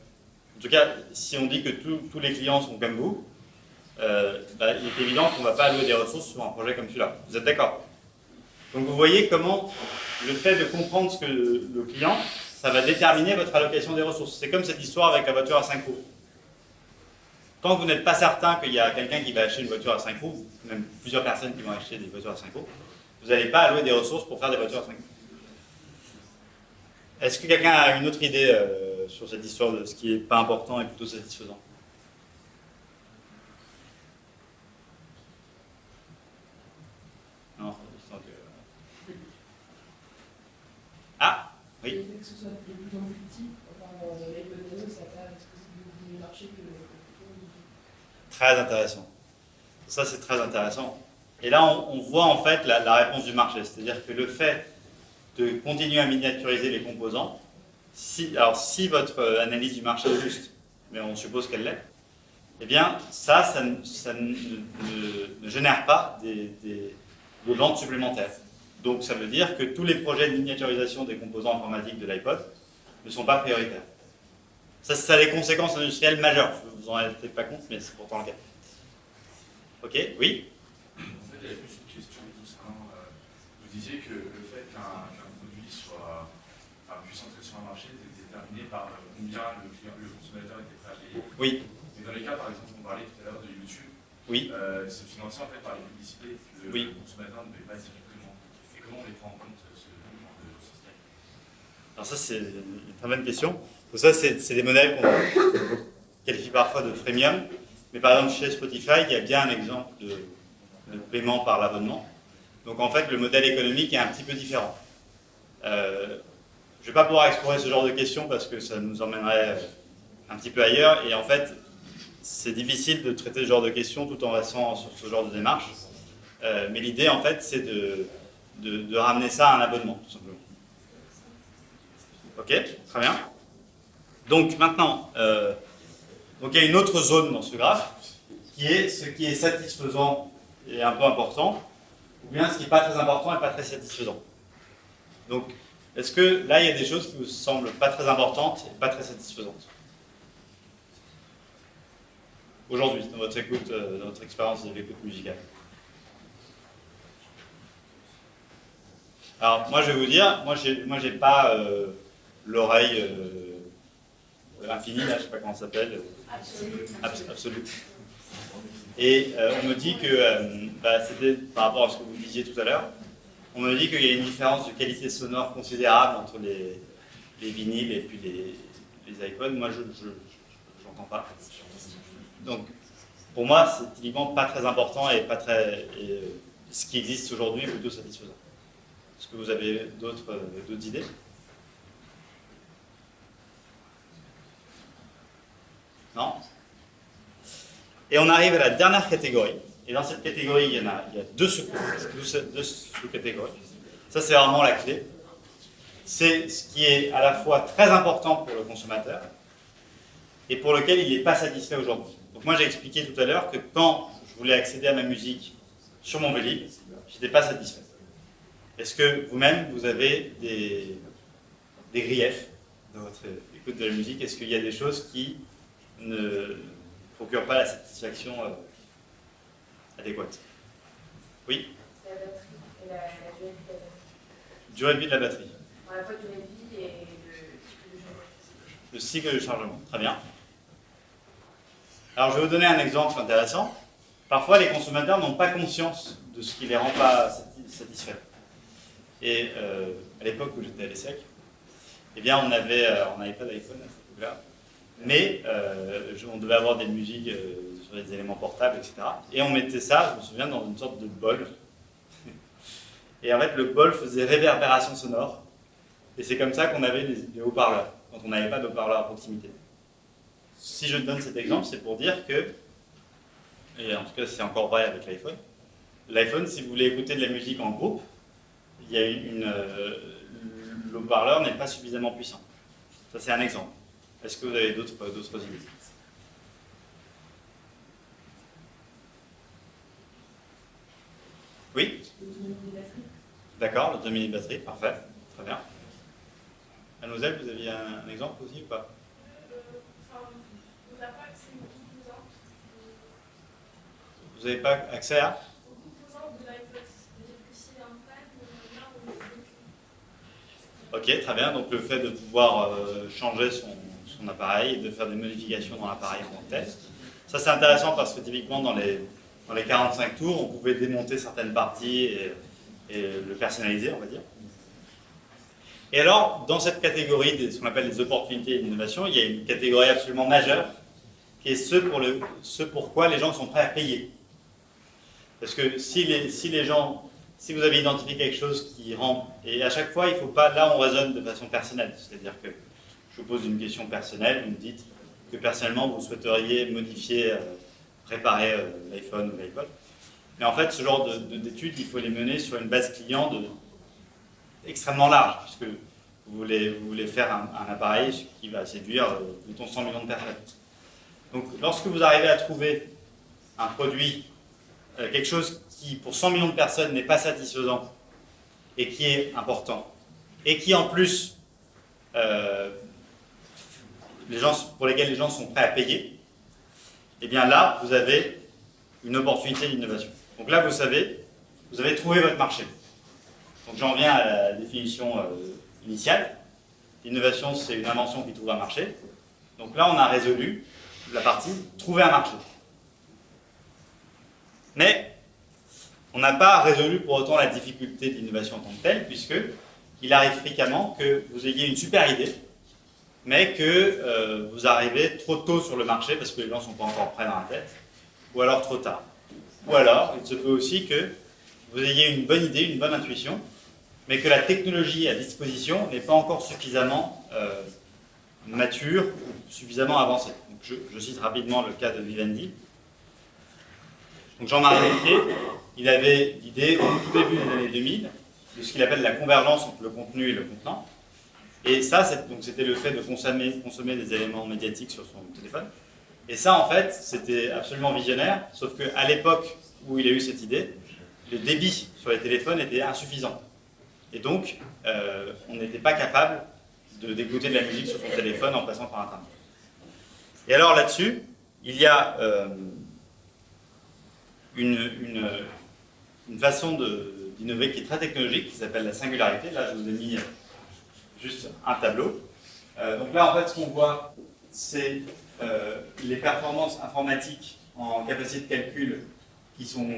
En tout cas, si on dit que tous les clients sont comme vous, il est évident qu'on ne va pas allouer des ressources sur un projet comme celui-là. Vous êtes d'accord? Donc vous voyez comment le fait de comprendre ce que le client, ça va déterminer votre allocation des ressources. C'est comme cette histoire avec la voiture à 5 roues. Tant que vous n'êtes pas certain qu'il y a quelqu'un qui va acheter une voiture à 5 roues, même plusieurs personnes qui vont acheter des voitures à 5 roues, Vous n'allez pas allouer des ressources pour faire des voitures à 5 roues. Est-ce que quelqu'un a une autre idée sur cette histoire de ce qui n'est pas important et plutôt satisfaisant? Non, ah, oui.
Le fait que ce soit de plus en plus petit, enfin, l'iPod Nano, ça n'a pas explosé du marché que
Très intéressant. Ça, c'est très intéressant. Et là, on voit en fait la réponse du marché. C'est-à-dire que le fait de continuer à miniaturiser les composants, si votre analyse du marché est juste, mais on suppose qu'elle l'est, eh bien, ça ne génère pas de ventes supplémentaires. Donc, ça veut dire que tous les projets de miniaturisation des composants informatiques de l'iPod ne sont pas prioritaires. Ça a des conséquences industrielles majeures. Vous en avez peut-être pas compte, mais c'est pourtant le cas. Ok, oui?
En fait, il y avait plus une question concernant. Vous disiez que le fait qu'un produit soit puisse entrer sur un marché était déterminé par combien le consommateur était prêt à payer.
Oui.
Mais dans les cas, par exemple, on parlait tout à l'heure de YouTube,
Oui.
c'est financé en fait par les publicités. Le consommateur ne paye pas directement. Et comment on les prend en compte ce genre de système?
Alors ça, c'est une très bonne question. Donc ça, c'est des modèles qu'on qualifie parfois de freemium. Mais par exemple, chez Spotify, il y a bien un exemple de paiement par l'abonnement. Donc en fait, le modèle économique est un petit peu différent. Je ne vais pas pouvoir explorer ce genre de questions parce que ça nous emmènerait un petit peu ailleurs. Et en fait, c'est difficile de traiter ce genre de questions tout en restant sur ce genre de démarche. Mais l'idée, en fait, c'est de ramener ça à un abonnement, tout simplement. Ok, très bien. Donc maintenant, donc il y a une autre zone dans ce graphe, qui est ce qui est satisfaisant et un peu important, ou bien ce qui n'est pas très important et pas très satisfaisant. Donc, est-ce que là, il y a des choses qui vous semblent pas très importantes et pas très satisfaisantes? Aujourd'hui, dans votre écoute, dans votre expérience de l'écoute musicale. Alors, moi, je vais vous dire, moi, j'ai pas l'oreille infinie, là, je sais pas comment ça s'appelle. Absolue. Et on me dit que, c'était par rapport à ce que vous disiez tout à l'heure, on me dit qu'il y a une différence de qualité sonore considérable entre les vinyles et puis les iPods. Moi, je n'entends pas. Donc, pour moi, c'est typiquement pas très important et pas très. Ce qui existe aujourd'hui est plutôt satisfaisant. Est-ce que vous avez d'autres idées? Non? Et on arrive à la dernière catégorie. Et dans cette catégorie, il y a deux sous-catégories. Ça, c'est vraiment la clé. C'est ce qui est à la fois très important pour le consommateur et pour lequel il n'est pas satisfait aujourd'hui. Donc moi, j'ai expliqué tout à l'heure que quand je voulais accéder à ma musique sur mon Vélib, je n'étais pas satisfait. Est-ce que vous-même, vous avez des griefs dans votre écoute de la musique? Est-ce qu'il y a des choses qui ne procurent pas la satisfaction adéquate? Oui?
La batterie et la durée de vie de la batterie.
Durée de vie de la batterie.
À la fois durée de vie et le cycle de chargement.
Le cycle de chargement, très bien. Alors je vais vous donner un exemple intéressant. Parfois les consommateurs n'ont pas conscience de ce qui les rend pas satisfaits. Et à l'époque où j'étais à l'ESSEC, eh bien on n'avait pas d'iPhone à cette époque-là. Mais on devait avoir des musiques sur des éléments portables, etc. Et on mettait ça, je me souviens, dans une sorte de bol. Et en fait, le bol faisait réverbération sonore. Et c'est comme ça qu'on avait des haut-parleurs, quand on n'avait pas de haut-parleurs à proximité. Si je donne cet exemple, c'est pour dire que, et en tout cas c'est encore vrai avec l'iPhone, l'iPhone, si vous voulez écouter de la musique en groupe, il y a le haut-parleur n'est pas suffisamment puissant. Ça c'est un exemple. Est-ce que vous avez d'autres idées? Oui? D'accord, l'autonomie de batterie, parfait, très bien. Mademoiselle, vous aviez un exemple aussi ou pas?
On n'a pas accès aux composants.
Vous n'avez pas accès à?
Aux composants de l'iPod. C'est-à-dire que s'il y a un panne, là, on est bloqué.
Ok, très bien. Donc le fait de pouvoir changer son appareil et de faire des modifications dans l'appareil en tant que tel. Ça c'est intéressant parce que typiquement dans les 45 tours, on pouvait démonter certaines parties et le personnaliser, on va dire. Et alors, dans cette catégorie de ce qu'on appelle les opportunités d'innovation, il y a une catégorie absolument majeure, qui est ce pourquoi les gens sont prêts à payer. Parce que si vous avez identifié quelque chose qui rend, et à chaque fois, il faut pas, là on raisonne de façon personnelle, c'est-à-dire que je vous pose une question personnelle, vous me dites que personnellement vous souhaiteriez modifier, préparer l'iPhone ou l'iPod. Mais en fait, ce genre d'études, il faut les mener sur une base client extrêmement large, puisque vous voulez faire un appareil qui va séduire, mettons, 100 millions de personnes. Donc, lorsque vous arrivez à trouver un produit, quelque chose qui, pour 100 millions de personnes, n'est pas satisfaisant, et qui est important, et qui, en plus, pour lesquels les gens sont prêts à payer, eh bien là, vous avez une opportunité d'innovation. Donc là, vous avez trouvé votre marché. Donc j'en reviens à la définition initiale. L'innovation, c'est une invention qui trouve un marché. Donc là, on a résolu la partie trouver un marché. Mais on n'a pas résolu pour autant la difficulté de l'innovation en tant que telle, puisqu'il arrive fréquemment que vous ayez une super idée, mais que vous arrivez trop tôt sur le marché parce que les gens ne sont pas encore prêts dans la tête, ou alors trop tard. Ou alors, il se peut aussi que vous ayez une bonne idée, une bonne intuition, mais que la technologie à disposition n'est pas encore suffisamment mature ou suffisamment avancée. Donc je cite rapidement le cas de Vivendi. Donc Jean-Marie Mellier, il avait l'idée au tout début des années 2000 de ce qu'il appelle la convergence entre le contenu et le contenant. Et ça, c'était le fait de consommer des éléments médiatiques sur son téléphone. Et ça, en fait, c'était absolument visionnaire, sauf qu'à l'époque où il a eu cette idée, le débit sur les téléphones était insuffisant. Et donc, on n'était pas capable d'écouter de la musique sur son téléphone en passant par Internet. Et alors là-dessus, il y a une façon d'innover qui est très technologique, qui s'appelle la singularité. Là, je vous ai mis juste un tableau. Donc là, en fait, ce qu'on voit, c'est les performances informatiques en capacité de calcul qui sont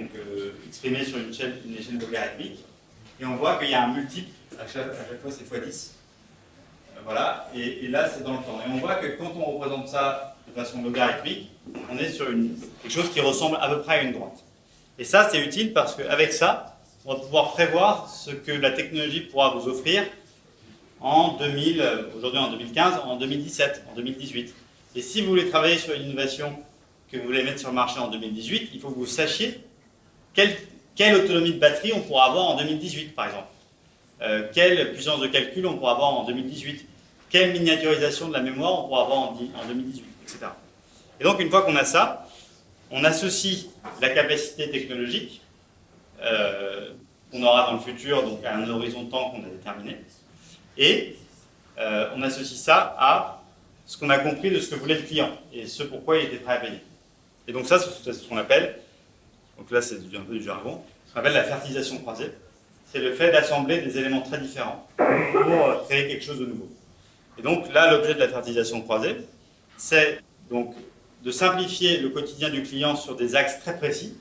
exprimées sur une échelle logarithmique. Et on voit qu'il y a un multiple, à chaque fois c'est x10. Voilà, et là c'est dans le temps. Et on voit que quand on représente ça de façon logarithmique, on est sur quelque chose qui ressemble à peu près à une droite. Et ça c'est utile parce qu'avec ça, on va pouvoir prévoir ce que la technologie pourra vous offrir aujourd'hui en 2015, en 2017, en 2018. Et si vous voulez travailler sur une innovation que vous voulez mettre sur le marché en 2018, il faut que vous sachiez quelle autonomie de batterie on pourra avoir en 2018, par exemple. Quelle puissance de calcul on pourra avoir en 2018. Quelle miniaturisation de la mémoire on pourra avoir en 2018, etc. Et donc, une fois qu'on a ça, on associe la capacité technologique qu'on aura dans le futur, donc à un horizon de temps qu'on a déterminé, et on associe ça à ce qu'on a compris de ce que voulait le client et ce pourquoi il était prêt à payer. Et donc ça, c'est ce qu'on appelle, donc là c'est un peu du jargon, ce qu'on appelle la fertilisation croisée. C'est le fait d'assembler des éléments très différents pour créer quelque chose de nouveau. Et donc là, l'objet de la fertilisation croisée, c'est donc de simplifier le quotidien du client sur des axes très précis.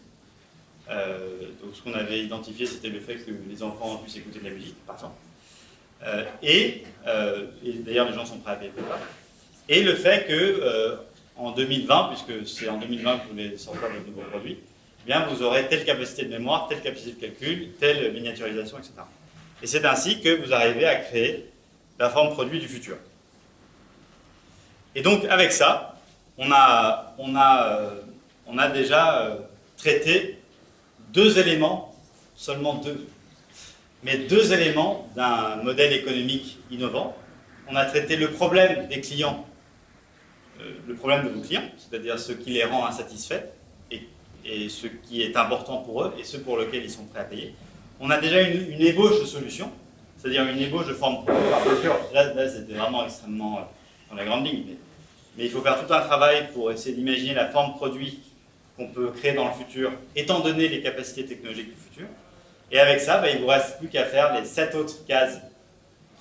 Donc ce qu'on avait identifié, c'était le fait que les enfants puissent écouter de la musique, par exemple. Et d'ailleurs, les gens sont prêts à payer pour ça. Et le fait que en 2020, puisque c'est en 2020 que vous voulez sortir de nouveaux produits, eh bien vous aurez telle capacité de mémoire, telle capacité de calcul, telle miniaturisation, etc. Et c'est ainsi que vous arrivez à créer la forme produit du futur. Et donc avec ça, on a déjà traité deux éléments, seulement deux, mais deux éléments d'un modèle économique innovant. On a traité le problème des clients, le problème de vos clients, c'est-à-dire ce qui les rend insatisfaits et ce qui est important pour eux et ce pour lequel ils sont prêts à payer. On a déjà une ébauche de solution, c'est-à-dire une ébauche de forme produit. Alors bien sûr, là c'était vraiment extrêmement dans la grande ligne, mais il faut faire tout un travail pour essayer d'imaginer la forme produit qu'on peut créer dans le futur, étant donné les capacités technologiques du futur. Et avec ça, il ne vous reste plus qu'à faire les 7 autres cases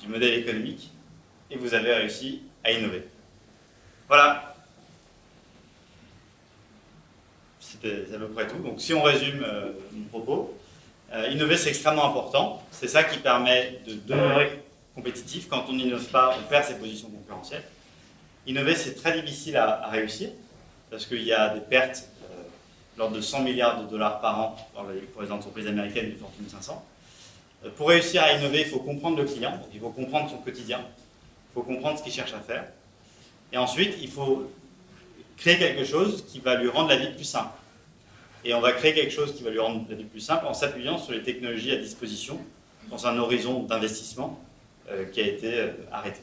du modèle économique et vous avez réussi à innover. Voilà. C'est à peu près tout. Donc si on résume mon propos, Innover, c'est extrêmement important. C'est ça qui permet de demeurer compétitif. Quand on n'innove pas, on perd ses positions concurrentielles. Innover, c'est très difficile à réussir parce qu'il y a des pertes de l'ordre de 100 milliards de dollars par an pour les entreprises américaines du Fortune 500. Pour réussir à innover, il faut comprendre le client, donc il faut comprendre son quotidien, il faut comprendre ce qu'il cherche à faire. Et ensuite, il faut créer quelque chose qui va lui rendre la vie plus simple. Et on va créer quelque chose qui va lui rendre la vie plus simple en s'appuyant sur les technologies à disposition dans un horizon d'investissement qui a été arrêté.